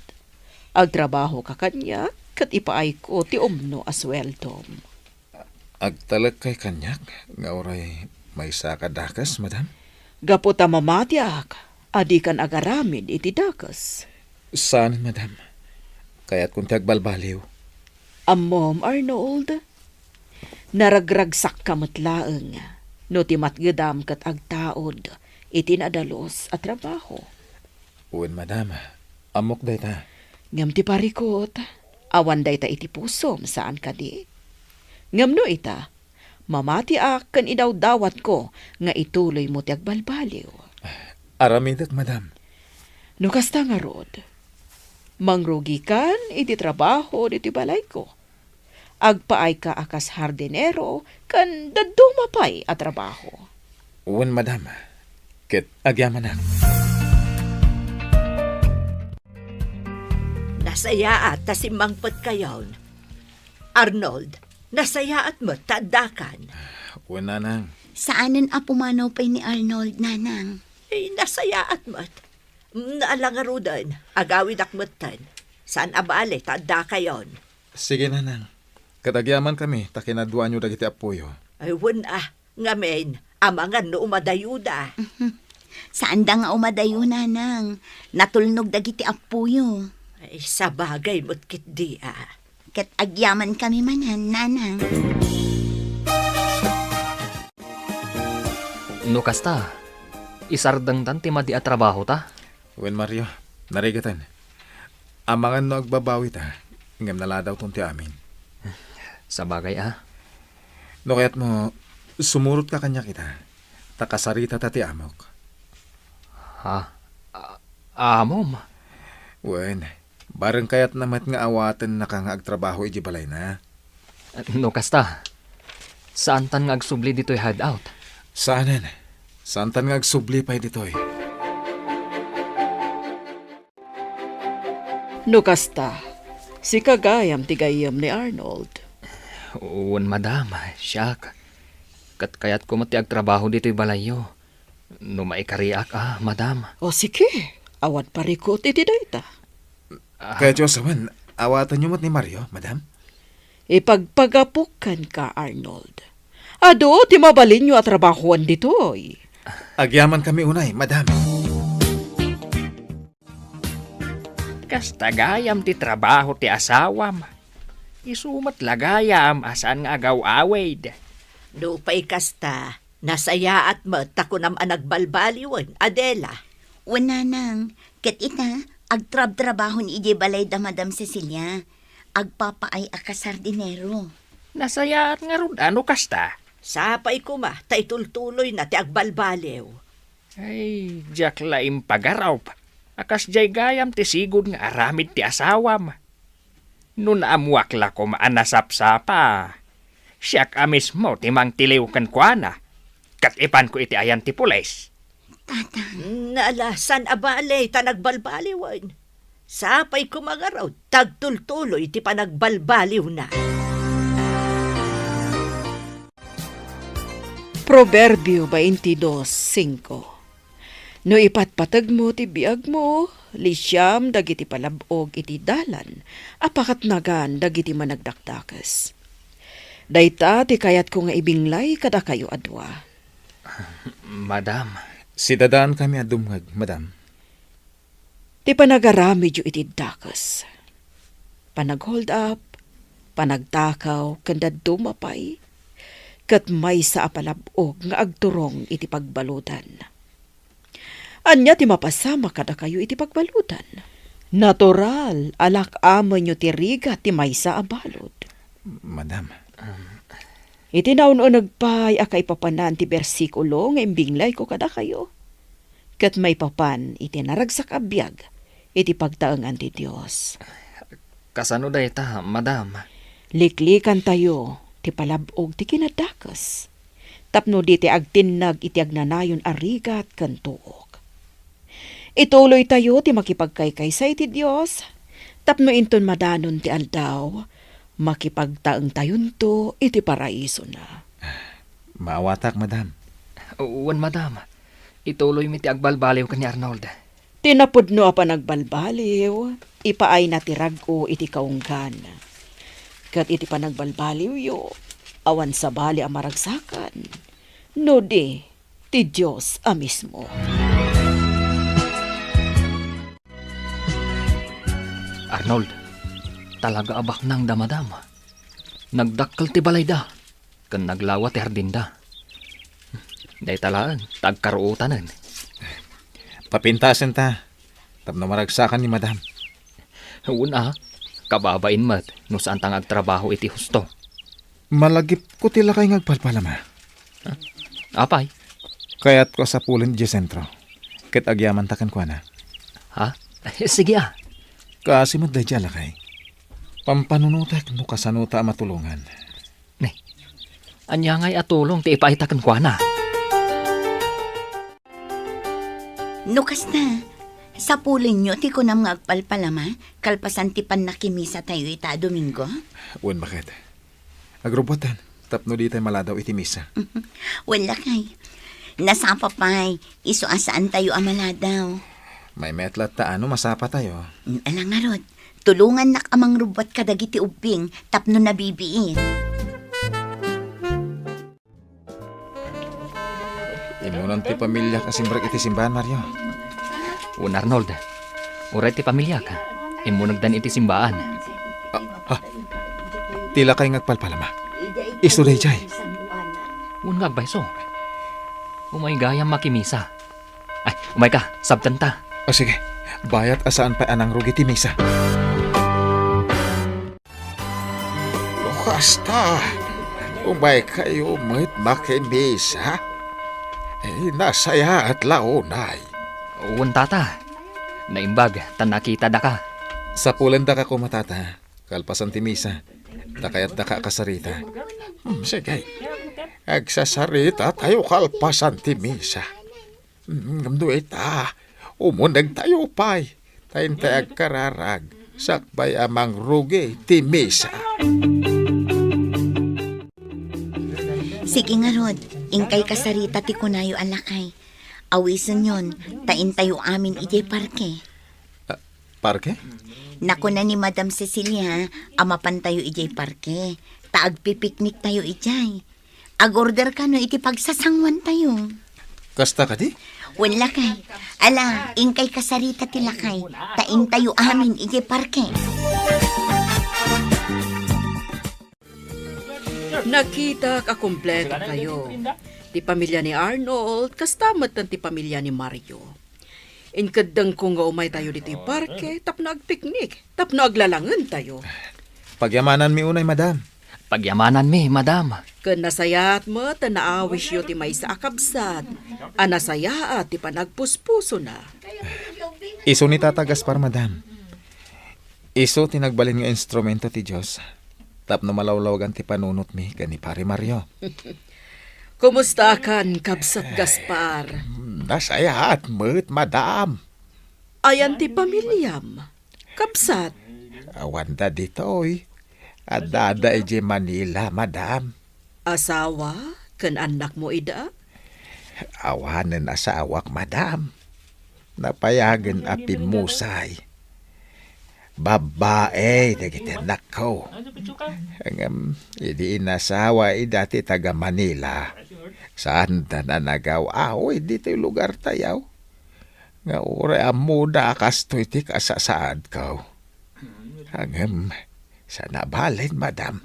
Agtrabaho ka kanya, kat ipaay ko ti umno asweldom. Agtalag kay kanyak, nga oray may sakadakas, madam? Gapo ta mamatiak, adi kan agaramid iti dakas. Saan, madam? Kaya't kung ti agbalbaliw. Ammom, Arnold. Naragragsak ka matlaeng, no ti matgedam kat agtaod, iti nadalos at trabaho. Uwan, madam. Amok day ta. Ngam ti parikot, Awan day ta iti pusom saan ka di. Ngamno ita, mamati kan idaw dawat ko nga ituloy mo ti agbalbaliw. Aramidak, madam. No kasta nga rod, mangrugi kan iti trabaho diti balay ko. Agpaay ka akas hardinero kan dadumapay a trabaho. Uwan, madam. Ket agyaman na. Nasayaat ta si mangpet kayon. Arnold, nasayaat mo tadakan. Uwan, nanang. Saanan a pumanaw pa'y ni Arnold, nanang? Nasayaat mo. Naalangarudan, agawid akmutan. Saan abale tada kayon? Sige, nanang. Katagyaman kami, takinadwa nyo dagiti apoyo. Ay wala, ngamen, amangan no umadayuda. Saan da nga umadayo, nanang? Natulnog dagiti apuyo. Ay sa bagay mo't kit di Ket agyaman kami manan, nanang. No kasta, isardang tan ti madi a trabaho ta. Uwan, Mario. Narigatan. Amangan no agbabawi ta. Ngam naladaw tong ti amin. Sa bagay No kaya't mo, sumurot ka kanya kita. Takasarita ta ti amok. Amom. Uwan, bareng kaya't namat nga awatan na ka nga agtrabaho iji balay na. No kasta, saan tan nga agsubli dito'y hideout? Saanan? Saan tan nga agsubli pa ditoy? No kasta, si kagayam ti gayam ni Arnold. Uwan, madam, siyak. Kat kayat ko mati agtrabaho dito'y balayo. No maikariak madam. O sige, awan parikot iti dayta. Kaya Josawan, awatan nyo mat ni Mario, madam? Ipagpagapukan ka, Arnold. Ado, ti mabalin nyo at trabahoan ditoy. Agyaman kami unay, madam. Kastagayam ti trabaho ti asawam. Isumat lagayam asan nga agaw-awid. Lupay kasta, nasayaat mo takunam anagbalbaliwan, Adela. Uwan, nanang. Ket ita, agtrab-trabaho ni ije balay da Madam Cecilia. Agpapaay akasardinero. Nasayaat nga ron, ano kasta? Sapay ko ma, tay tultuloy na ti agbalbaliw. Ay, jak laim pagaraw pa. Akas jay gayam ti sigod nga aramid ti asawam. Nun amuakla ko maanasapsapa. Siyak amis mo ti mang tiliw kan kuana. Kat ipan ko iti ayan ti pulis. Naalasan abale, tanagbalbaliwan. Sapay ko mga raw, tagtultuloy ti panagbalbaliw na. Proverbio 22:5. No ipatpatag mo ti biag mo, lisyam dagiti palabog iti dalan, apakat nagan dagiti managdakdakas. Dayta ti kayat ko nga ibinglay kada kayo adwa. Madam, Si dadaan kami adumhag, madam. Ti panagaramid yu iti dakas. Panag-hold up, panagtakaw, kanda dumapay, kat may sa apalabog nga agturong iti pagbalutan. Anya ti mapasama kada kayo iti pagbalutan. Natural, alak amon nyo ti riga ti may sa abalod. Madam. Iti naununag pa'y akay papanan ti bersikulo nga imbinglay ko kada kayo. Kat may papan iti naragsak abiyag iti pagtaengan ti Diyos. kasano day ta, madam? Liklikan tayo ti palabog ti kinadakas. Tapno di ti agtinnag iti agnanayon arigat ken tuok. Ituloy tayo ti makipagkaykaysay ti Diyos. Tapno inton madanon ti aldaw, makipagtaeng tayon to iti paraiso na. Maawatak, madam. Uwan, madam. Ituloy mi ti agbalbaliw ka ni Arnold. Tinapudno pa nagbalbaliw, ipaay na ti rag-o iti kaunggan. Kat iti panagbalbaliw yo, awan sa bali ang maragsakan. No di, ti Diyos a mismo. Arnold, talaga abak nang damadam. Nagdakkel ti balay da, kan naglawa ti hardin da. Day talaan, tagkaruutanan. Papintasan ta. Tapno maragsakan ni madam. Una, Kababain mat, no saan tang agtrabaho iti husto. Malagip ko tila kay ngagpalpalama. Apay? Kaya't ko sa pulin di sentro. Ket agyaman takan ko na. Ha? Sige ah. Kasi mo da jala kay. Pampanunutak no kasanuta matulungan. Anya ngay atulong ti ipaitakan kwa na. Nukas na. Sa pulin nyo, ti ko nam ngagpalpalama, kalpasan ti pan nakimisa tayo ita Domingo. Wan bakit? Agrobotan. Tapno di tayo maladaw iti misa. Wala kay. Nasapa pa'y, iso asaan tayo amaladaw. May metlat ta ano masapa tayo. Alang nga rod, tulungan nak amang rubot kadagiti ubing, tapno nabibiin. Imunan ti pamilya kasimbrak iti simbahan, Mario. Un Arnold, uray ti pamilya ka. Imunagdan iti simbaan. Tila kay ngagpalpalama. Isto day jay. Un ngagbayso. Umay gayam makimisa. Ay, umay ka, sabtan ta. O sige, bayat asaan pa anang rugi ti misa. Basta, umay kayo mo't makimisa. Nasaya at launay. Un tata. Naimbag, tan nakita da ka. Sa pulen da ka kumatata. Kalpasan ti misa. Dakayat da ka kasarita. Sige, agsasarita tayo kalpasan ti misa. Ngamdo ita, umunag tayo pa'y. Tayin tayo agkararag. Sakbay amang rugi ti misa. Sige nga rod, ingkay kasarita ti kunayo alakay. Awisan yon, tain tayo amin ijay parke. Parke? Naku na ni Madam Cecilia, amapan tayo ijay parke. Taagpipiknik tayo ijay. Agorder ka no, iti pagsasangwan tayo. Kasta ka di? Wala kay. Ala, ingkay kasarita ti lakay. Tain tayo amin ijay parke. Nakita kakompleto kayo. Ti pamilya ni Arnold, kastamat ng ti pamilya ni Mario. Inkadang kung nga umay tayo dito yung parke, tapno agpiknik, tapno aglalangan tayo. Pagyamanan mi unay, madam. Pagyamanan mi, madam. Kan nasayaat mo, tanaawis yo ti may sa akabsat. Anasayaat ti panagpuspuso na. Iso ni Tata Gaspar, madam. Iso tinagbalin nga instrumento ti Diyos. Tapno malawlawagan ti panunot mi, gani pare Mario. Kumusta kan, Kabsat Gaspar? Nasaya at mo't madam. Ayan ti pamilyam. Kabsat, Awanda dito'y. At dada ije Manila, madam. asawa, kan anak mo ida? Awanan asawak, madam. Napayagan apin musay. Babae, dagiti anak ko. Hindi inasawa, dati taga Manila. Saan ta na nagaw? Ahoy, dito yung lugar tayaw. Nga ure amuda kastoy ti kasasaad ko. Hangam, sa nabalin, madam.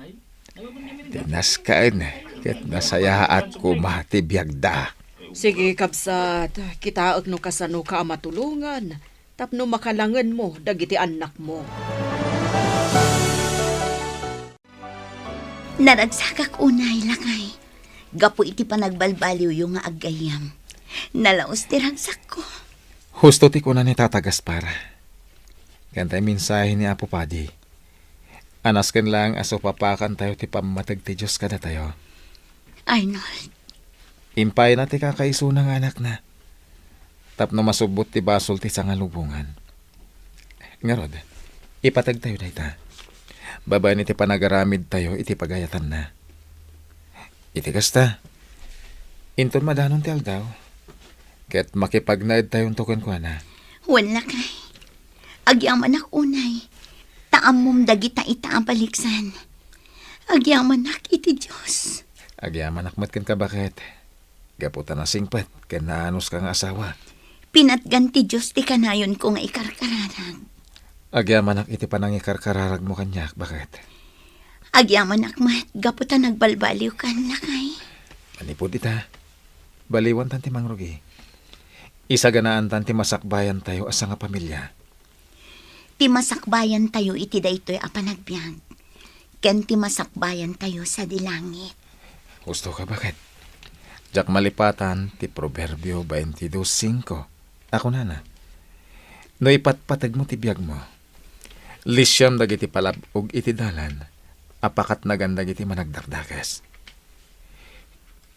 Tinaskaan, ket nasaya at kumatibiyagda. Sige, Kabsat, kitaot no kasano ka matulungan. Tapno makalangan mo, dagiti anak mo. Naragsakak unay lakay. Gapo iti panagbalbaliw yung nga agayam. Nalaos ti ragsak ko. Husto ti kuna ni Tata Gaspar. Kantay mensahe ni Apo Padi. Anasken lang aso papakan tayo ti pamatag ti Diyos kada tayo. Arnold, Impay na ti kakaiso ng anak na. Tapno masubot ti basol ti sangalubungan. Ngarod, ipatag tayo dayta. Babay ni ti panagaramid tayo iti pagayatan na. Iti kasta. Inton madanon ti aldaw. Ket makipagnaid tayong tukan ko na. wala kay. Agyaman ak unay. Taamom dagita ita ang paliksan. Agyaman ak iti Diyos. Agyaman akmat kan ka bakit? Gaputan na singpet, ken naanos kang asawa. Pinatgan ti Diyos ti kanayon ko nga ikarkararag. Agyaman ak iti panangikarkararag mo kanyak, bakit? Agyaman ak mat, gaputan nagbalbaliw kan lakay. Manipod ita. Baliwan tanti mangrugi. Isa ganaan tanti masakbayan tayo asa nga pamilya. Ti masakbayan tayo iti daytoy a panagbiag. Ken ti masakbayan tayo sa dilangit. Gusto ka bakit? Jak malipatan ti Proverbio 22:5. Ako na. No ipatpatag mo ti biyag mo. Lisyam dagiti palab ug iti dalan. Apakat nagandag iti managdakdakas.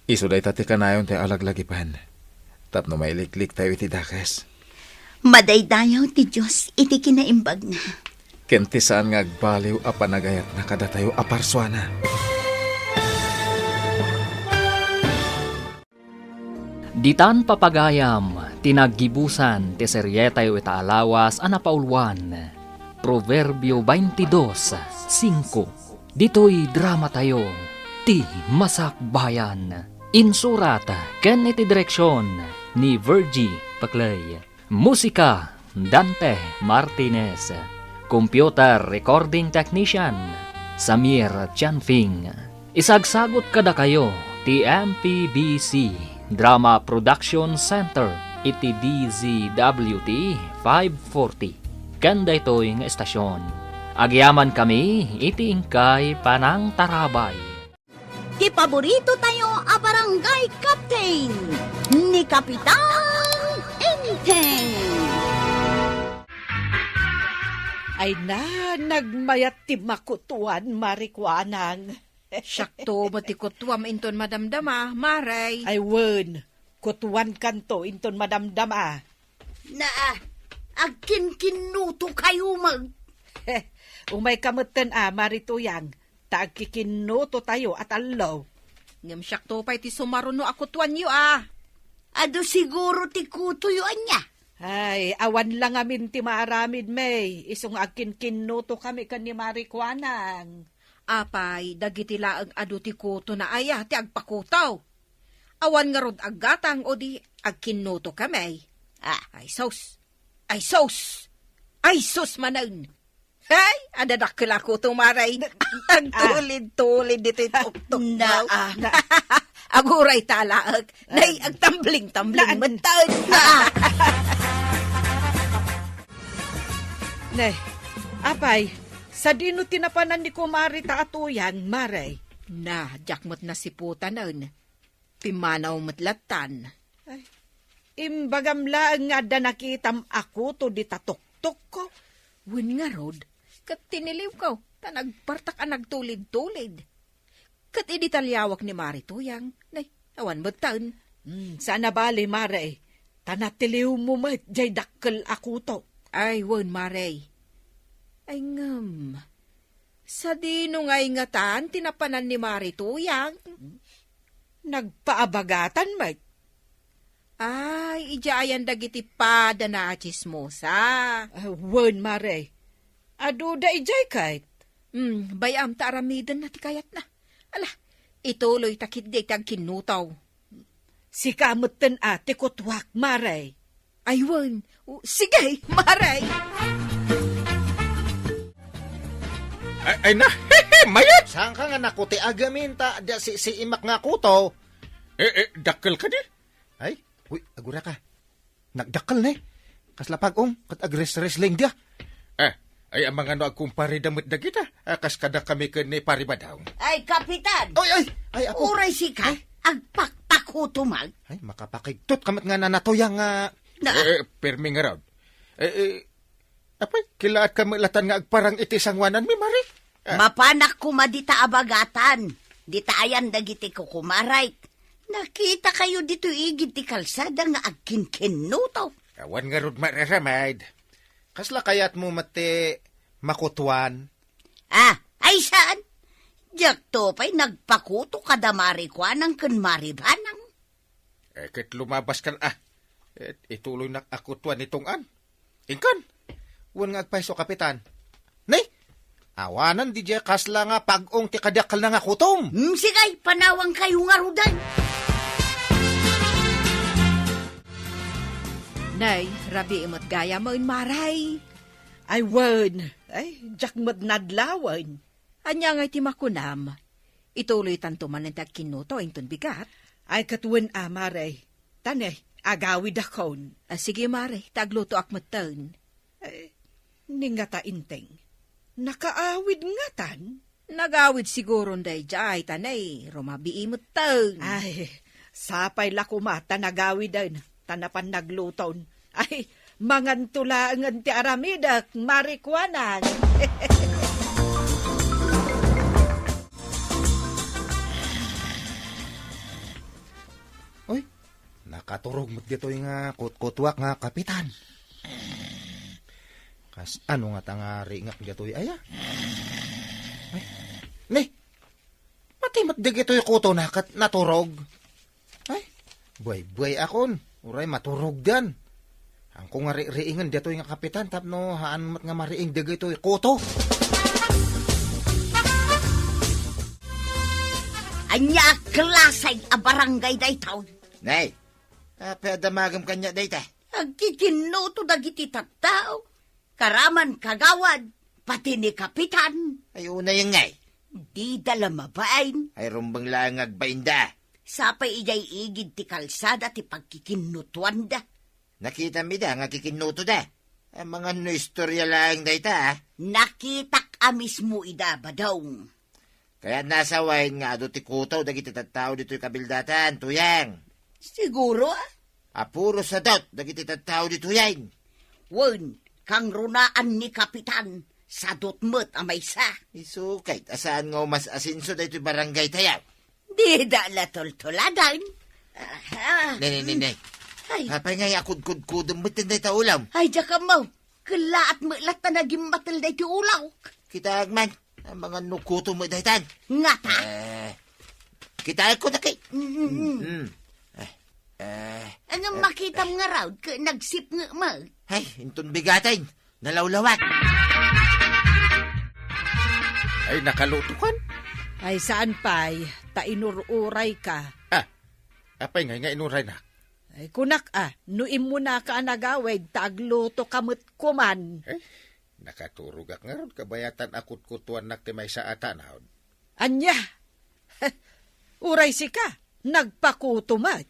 Iso day tati kanayon tayo alaglagipan. Tapno may liklik tayo iti dakas. Madaydayaw ti Diyos iti kinaimbag na. Kenti saan nga agbaliw a panagayat na kada tayo aparswana. Ditan papagayam, tinaggibusan, ti seryetayo ita alawas, anapaulwan. Proverbio 22:5. Dito'y drama tayo, ti masakbayan. Insurat, ken iti direksyon, ni Virgie Paclay. Musika, Dante Martinez. Computer Recording Technician, Samir Chanfing. Isagsagot kada kayo, ti MPBC Drama Production Center, iti DZWT 540. Kanda ito'y nga estasyon. Agyaman kami, iti ingkay panang tarabay. Ti paborito tayo a barangay captain ni Kapitan Enteng. Ay na, nagmayat ti makutuan, marikwanang. Sakto, matikutuam inton madamdama, Maray. Ay, wen, kutuan kanto inton madamdama. Na, agkin-kinuto kayo mag... Umay kamutan marituyang, taagkikinuto tayo at alaw. Ngam sakto pa iti sumaruno ako tuwan yo Ado siguro ti kutuyuan niya. Ay, awan lang amin ti maaramid, May. Isong agkin-kinuto kami kan ni marikwanang. Apay, dagiti laang adu ti kuto na aya, ti agpakutaw. Awan nga rod aggatang o di agkinuto kami. Ay sos! Ay sos! Ay sos manan! Hey, adadak la ko tumaray. Ang tulid-tulid dito ituktok na. Aguray talaag. Nay, agtambling-tambling matad. Ne, apay, sa dino tinapanan ni kumari taatuyan, Maray. Na, jakmot na si puta nun. Pimanaw matlatan. Imbagamlaan nga da nakitam ako to di tatuktok ko. Win nga rod, kat tiniliw ko, tanagpartak ang nagtulid-tulid. Kat iditalyawak ni Marituyang, nay, awan mo tan. Sana bali, Maray. Tanatiliw mo jay dakkel ako to. Ay, won, Maray. Ay, ngam. Sa dino ngay ngatan, tinapanan ni Marituyang. Nagpaabagatan, Mike. Ay, ijayan dagiti pada na chismosa. Wen, Maray. Ado da ijay kahit. Bayam ta aramidan na ti kayat na. Ala, ituloy takit di tag kinutaw. Si kamutan ate kutwak, Maray. Ay, wen. Sige, Maray. Ay na, mayat! Saan ka nga nakuti agamin ta si imak nga kuto? Dakkel ka di? Ay, uy, agura ka. Nagdakal na Kaslapag kat agres-wrestling dia. Ay ang mga no agkumpari damit na kita. Kas kada kami ka ni paribadaw. Ay, Kapitan! Ay, ako. Uray si ka, agpakpako tumag. Ay, makapakigtot kamat nga nanatoyang nga. Permi nga raw. Apay, kilaat ka mailatan nga agparang iti sangwanan mi, Mari. Mapanak kumadita abagatan. Ditayan dagiti ko kumaray. Nakita kayo dito igid ti kalsada nga agkin-kinutaw. Awan nga rod mararamad. Kasla kayat mo mati makutuan. Ay saan? Diyak to pa'y nagpakuto kadamari kwa ng kanmaribanang. Kat lumabas ka ituloy na akutuan itong an. Ingkan, wan nga agpaiso, Kapitan. Nay, awanan di dya kasla nga pag-ong ti kadakal na nga kutom. Sigay, panawang kayo nga rudan. Nay, rabi imot gaya mo Maray. Ay, wen. Ay, jakmad nadlawan. Anya nga iti makunam. Ituloy tanto man ang kinuto inton bigat. Ay, katuwan Maray. Tanay, agawid akon. Sige, Maray, tagluto ak matan. Ni nga ta inteng. Nakaawid nga tan. Nagawid siguro day jay tanay, rumabiimot taon. Ay, sapay lakumata nagawid din. Tanapan nagluton. Ay, mangantulangan ti aramidak, marikwanan. Uy, nakaturog mo dito yung kutwak nga kapitan. Kas ano nga tangari nga dito yung aya? Ay, ni, pati mat dito yung kuto naturog. Ay, buhay akon. Uray maturog dan. Ang kung nga riingan dito yung kapitan, tapno haan mat nga mariing dito yung kuto. Anya klasay a barangay daytaw. Nay, pedamagam kanya dayta. Agkikinuto dagiti tattao. Karaman kagawad, pati ni kapitan. Ay una yung ngay. Di dala mabain. Ay rumbang lang agbainda. Sapay ijay igid ti kalsada ti pagkikinutuan da. Nakita mi da nga kikinuto da. Ang mga no istorya lang dayta. Nakitak amis mo ida badong. Kaya nasa wine nga ado ti kutaw dagiti tattao dito yung kabildatan, tuyang. Siguro Apuro sa dot dagiti tattao dito yan. Wen, kang runaan ni kapitan. Sadot mo't amaysa. Isukay, asaan nga mas asinso dito yung barangay tayaw. Di dala toltoladan. Nay. Ay, Apay nga akud-kudkudong bitin dito ulam. ay jaka mo. Kalaat mo lat na naging matal da iti ulaw. Kita agman, ang mga nukuto mo daytan. Nga ta. Kita ko na kay. Anong makita mo nga raw? Nagsip nga mo. Ay, intun bigatay. Nalawlawat. Ay, nakalutukan. Ay, saan pa'y tainururay ka? Apay nga inuray na. Ay, kunak nuim mo na ka nagawid, tagluto kamot kuman. Nakaturog ak nga ron, kabayatan akut kutuan naktimay sa atanaw. Anya, uray si ka, nagpakutumat.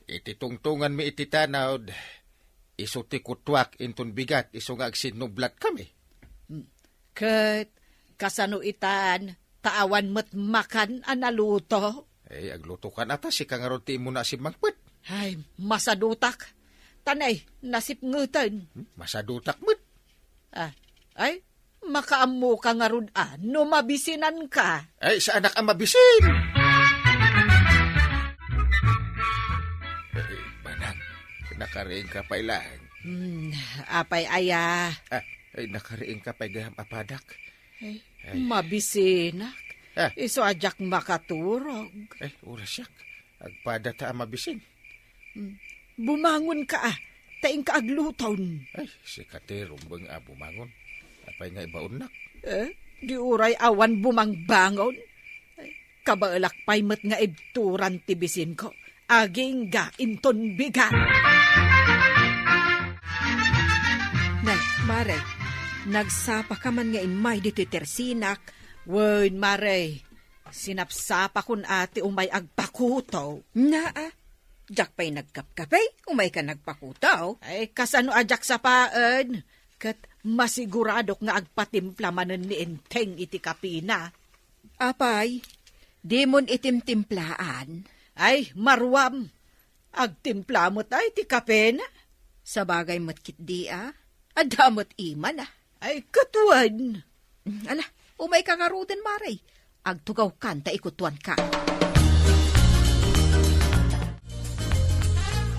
Ititungtungan mi ititanaw, iso ti kutwak intun bigat, iso nga agsinublat kami. Kat, kasano itan, taawan mo't makan analuto. Ay, agluto ka na ta, si kangaron ti mo na si Mangpet. Ay, masadutak. Tanay, nasipngutan. Masadutak mo't. Ay, makaamu ka nga ron no mabisinan ka. Ay, sa anak ang mabisin. Ay, manang, nakariing ka pa ilang. Apay aya. Ay, nakariing ka pa gaham apadak. Ay, mabisinak. Iso ajak makaturog. Ay, oras yak. Agpada ta ang mabisin. Bumangon ka taing ka agluton. Ay, si Katerong bang bumangon. Apay nga ibaon nak. Di uray awan bumangbangon. Kabaalak pa'y mat nga idturan tibisin ko. Aging ga inton bigat. Nay, Mare, nagsapa ka man nga inmay dito tersinak. Wen, Mare, sinapsapa kun ate umay agpakutaw. Naa, jak pa'y nagkapkapay, umay ka nagpakutaw. Ay, kasano ajak sa paan? Kat masiguradok nga agpatimplamanan ni Enteng iti kapina. Apay, di mon itimtimplaan. Ay, marwam. Agtimpla mo tayo ti kapena. Sa bagay matkit di adamot iman Ay, katuan. Ala, umay ka nga ruden, Maray. Agtugaw kan, ikutuan ka.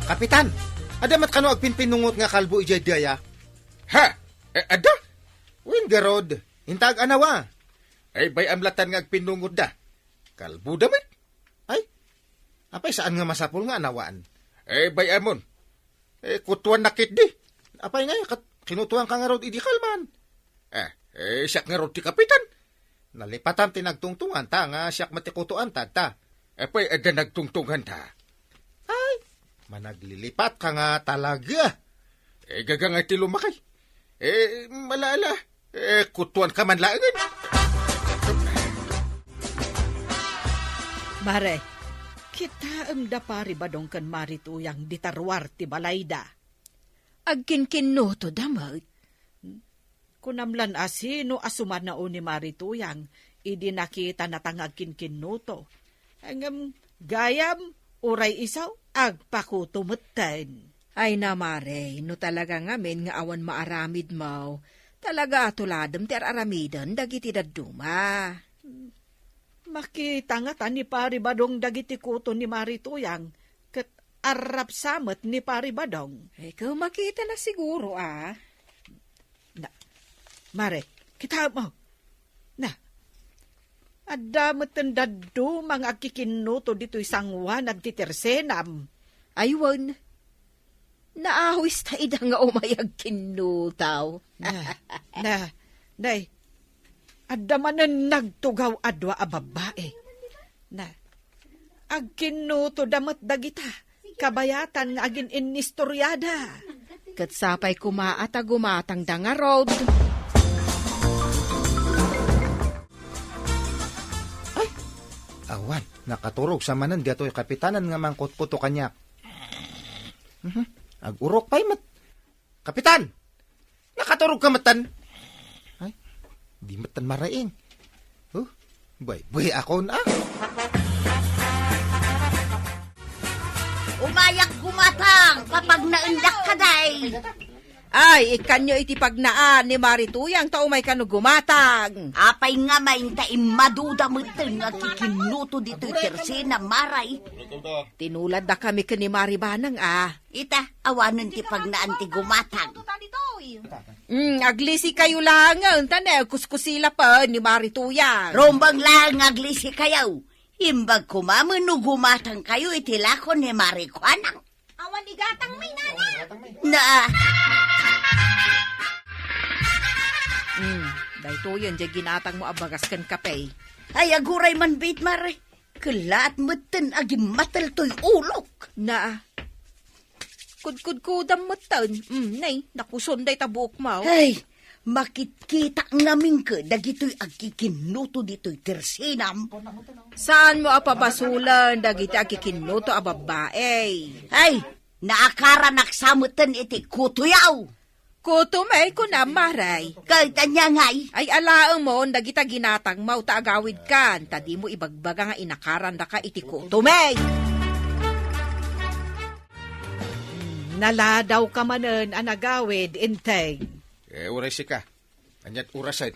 Kapitan, adamat kano agpinpinungot nga kalbo ijay daya? Ha? Ada? Win garod, intag anawa. Ay, bay amlatan nga agpinungod da. Kalbo damit. Ay, apay saan nga masapol nga anawaan? Ay, bay amon. Kutuan nakit di. Apay nga, kinutuan ka nga rod idi kalman. Siyak nga rod ti kapitan. Nalipatan tinagtungtungan ta nga siyak matikutuan ta. Apay, ada nagtungtungan ta. Ay, managlilipat ka nga talaga. Gagang ti lumakay. Malala. Kutuan ka man laangin. Mare, kita da pari badong kan marituyang ditarwar ti balayda. Agkinkinuto damot. Kunamlan asino asuman na ni Marituyang, idi nakita na tangag kinkinuto. Hanggang gayam, uray isaw, agpakutumatan. Ay na, Mare, no talaga ngamin nga awan maaramid mo. Talaga tuladam ti aramidan, dagiti daduma. Makita nga ta ni Pari Badong dagiti kuto ni Marituyang, kat arap samet ni Pari Badong. Ikaw makita na siguro, Mare, kita mo. Na, adamot ang dadu mga kikinuto dito isang wan at titirsenam. Aywan, naahwis ta ida nga umayag kinutaw. Nay, adamanan nagtugaw adwa a babae. Na, agkinuto damat dagita, kabayatan nga agin inistoryada. Katsapay kumaata gumatang danga road. Awan, nakaturog sa manan dato'y kapitanan nga mangkot-puto kanyak. Ag-urok pa'y mat. Kapitan! Nakaturog ka matan. Ay, di matan maraing. Bay ako na. Umayak gumatang, kapag naundak ka day. Ay, ikanyo iti pagnaan ni Marituyang tao may kanugumatag. Apay nga maing taim madudamuteng nga kikinuto dito tersena maray. Tinulad na kami ka ni Maribanang, Ita, awanan ti pagnaan ti gumatang. Aglisi kayo lang, tane, kuskusila pa ni Marituyang. Rombang lang aglisi kayaw. Himbag kumaman no gumatang kayo itilakon ni Marikwanang. Awan igatang may nana. Na, Dahito yun, di ginatang mo abagas kan kape. ay aguray man bait mare. Kalaat matan agim matal to'y ulok. Na, kudkudkudam mo tan. Nay, nakusunday tabuok mo. Ay, makitkita namin ka dagito'y agkikinuto dito'y tersinam. Saan mo apabasulan, dagiti akikinuto a babae? Ay, naakaranak samutan iti kutuyaw. Kuto may ko na maray. Kahit anya ngay. Ay alaang mo, dagita ginatang mau taagawid kan. Tadi mo ibagbaga nga inakaran da ka iti kuto may. Naladaw ka manan anagawid inteng. Uray si ka. Anyat urasan.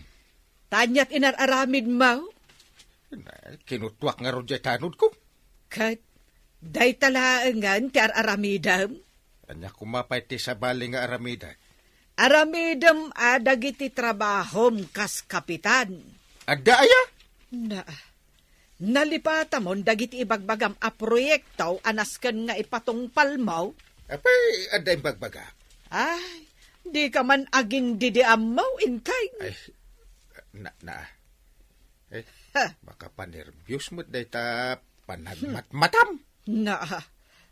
Tanyat inararamid mo. Kinutwak nga ron dyan tanod ko. Kat, day talaangan ti araramidam. Anya kumapay ti sa bali nga aramida. Aramidam adagiti trabahom kas kapitan. Adda aya? Nalipata mon dagiti ibagbagam a proyekto anasken nga ipatungpal mo. Apay, adda yung bagbaga. Ay, di ka man agin didiam mo intay. Ay, baka panervyos mo't day ta panagmat-matam.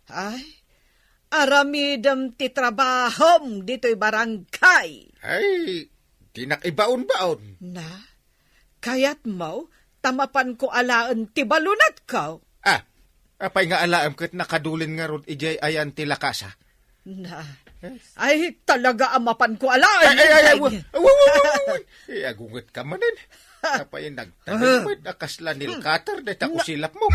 Ay, aramidam ti trabahom dito'y barangay. Ay, tinakibaon-baon. Kayat mo, tamapan ko alaan ti balunat ko. Apay nga alaam kat nakadulin nga ron ijay ayan ti lakasa. Ay, talaga amapan ko alaan. Ay, agungat ka manin. Apay nagtanong akasla nilkatar day takusilap mo.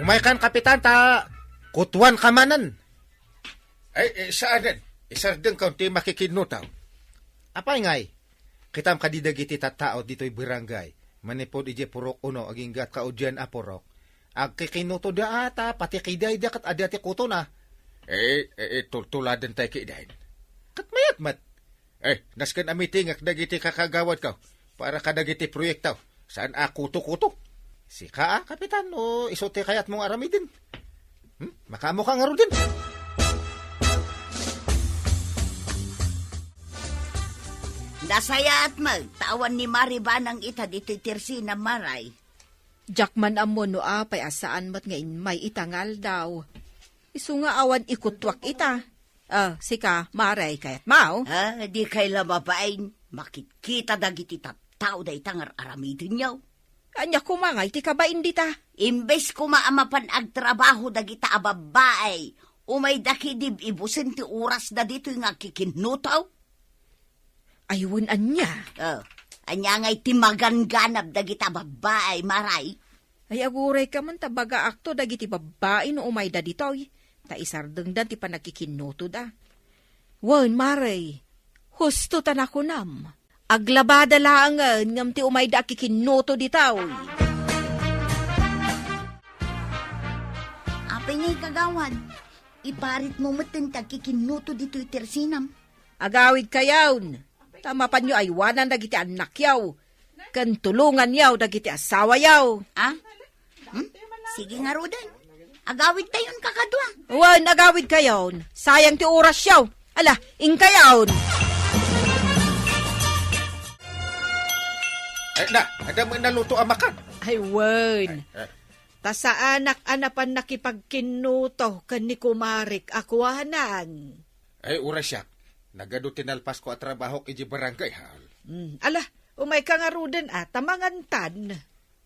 Umay kan kapitan ta kutuan kamanan. Ay, saanan? Isardeng kaunti makikinutaw. Apay ngay? Kitam kadidagiti tattao dito'y barangay. Manipod ije purok uno aging gat kaudyan a purok. Ag kikinuto da ata pati kiday da kat adati kuto na. Tultuladan tayo kidahin. Kat mayat mat. Naskan amiting ak dagiti kakagawad ka para kadagiti proyektaw. Saan kuto-kuto? Si ka kapitan o isote kayat mong aramidin. Makamo ka nga ro din. Nasaya at tawan ni Maribanang ita dito'y tersina maray. Jakman amo no apay asaan mat nga may itangal daw. Isu nga awan ikutwak ita. Sika, maray kayat mau. Di kay lababain. Makitkita dagiti tattao da itangar aramidin yaw. Anya kumangay ti kabain dita. Imbes ko maamapan agtrabaho dagita ababae. Umay dakidib ibusin ti oras da dito nga kikinutaw. Ayun anya. Oh, anya nga'y timagan-ganab da kita babae, maray. Ay aguray ka man tabaga akto dagiti babae no umay da ditoy. Ta isardeng da ti panakikinuto da. Wan maray, husto tanako nam. Aglabada laangan ngam ti umay da kikinuto ditoy. Apay nga'y kagawan, iparit mo matin kikinuto dito itersinam. Agawid kayawn. Tama pa nyo ay wanan dagiti anak yaw. Kan tulungan yaw dagiti asawa yaw. Ah? Sige nga, Rodan. Agawid tayon kakadwa. Wan, agawid kayawn. Sayang ti oras yaw. Ala, ingkayawn. Ada mo naluto ang makan. Ay, wan. Ta sa anak-anapan nakipagkinuto kan ni kumarik akwanan. Ay, oras siya. Nagado tinalpas ko at trabaho iji barangay hal. Ala, umay ka nga Rodan tamangantan.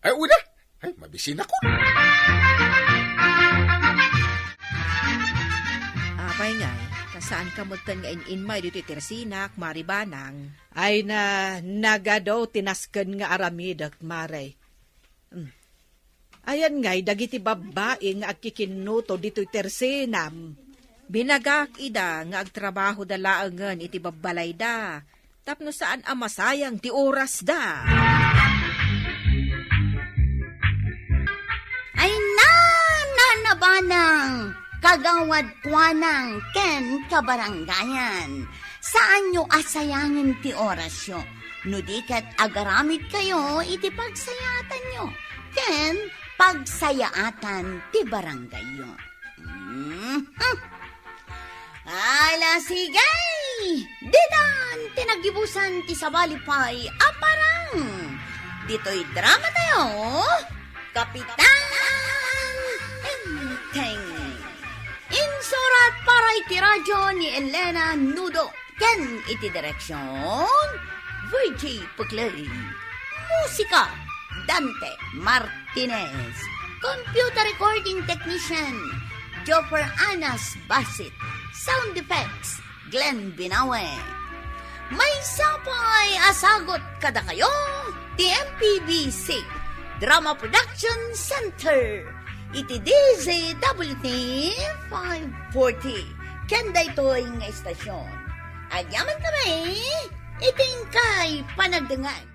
Ay, una. Ay, mabisin ako. Apay nga, kasaan ka mutan nga in-inmay dito itirsinak, maribanang. Ay nagado tinasken nga aramidak maray. Ayan nga'y dagiti babae nga agkikinuto dito tersenam. Binagak ida nga agtrabaho da laangan iti babbalay da. Tapno saan amasayang ti oras da. Ay nabanang kagawad kwanang ken kabaranggayan. Saan nyo asayangin ti orasyo? No dikat agaramid kayo iti pagsayatan nyo. Ken pagsayaatan ti barangay yo. Ala sigay! Didan tinagibusan ti sabalipay aparang. Dito'y drama tayo. Kapitan Teng. Insurat para iti radyo ni Elena Nudo. Ken iti direksyon Virgie Pugley. Musika Dante Martinez. Computer recording technician Jopper Anas Basit. Sound effects Glenn Binawe. May sapay asagot kada kayo TMPBC Drama Production Center. Iti DZWT 540. Kenda ito'y nga estasyon. Agyaman kami, iting kay panagdangan.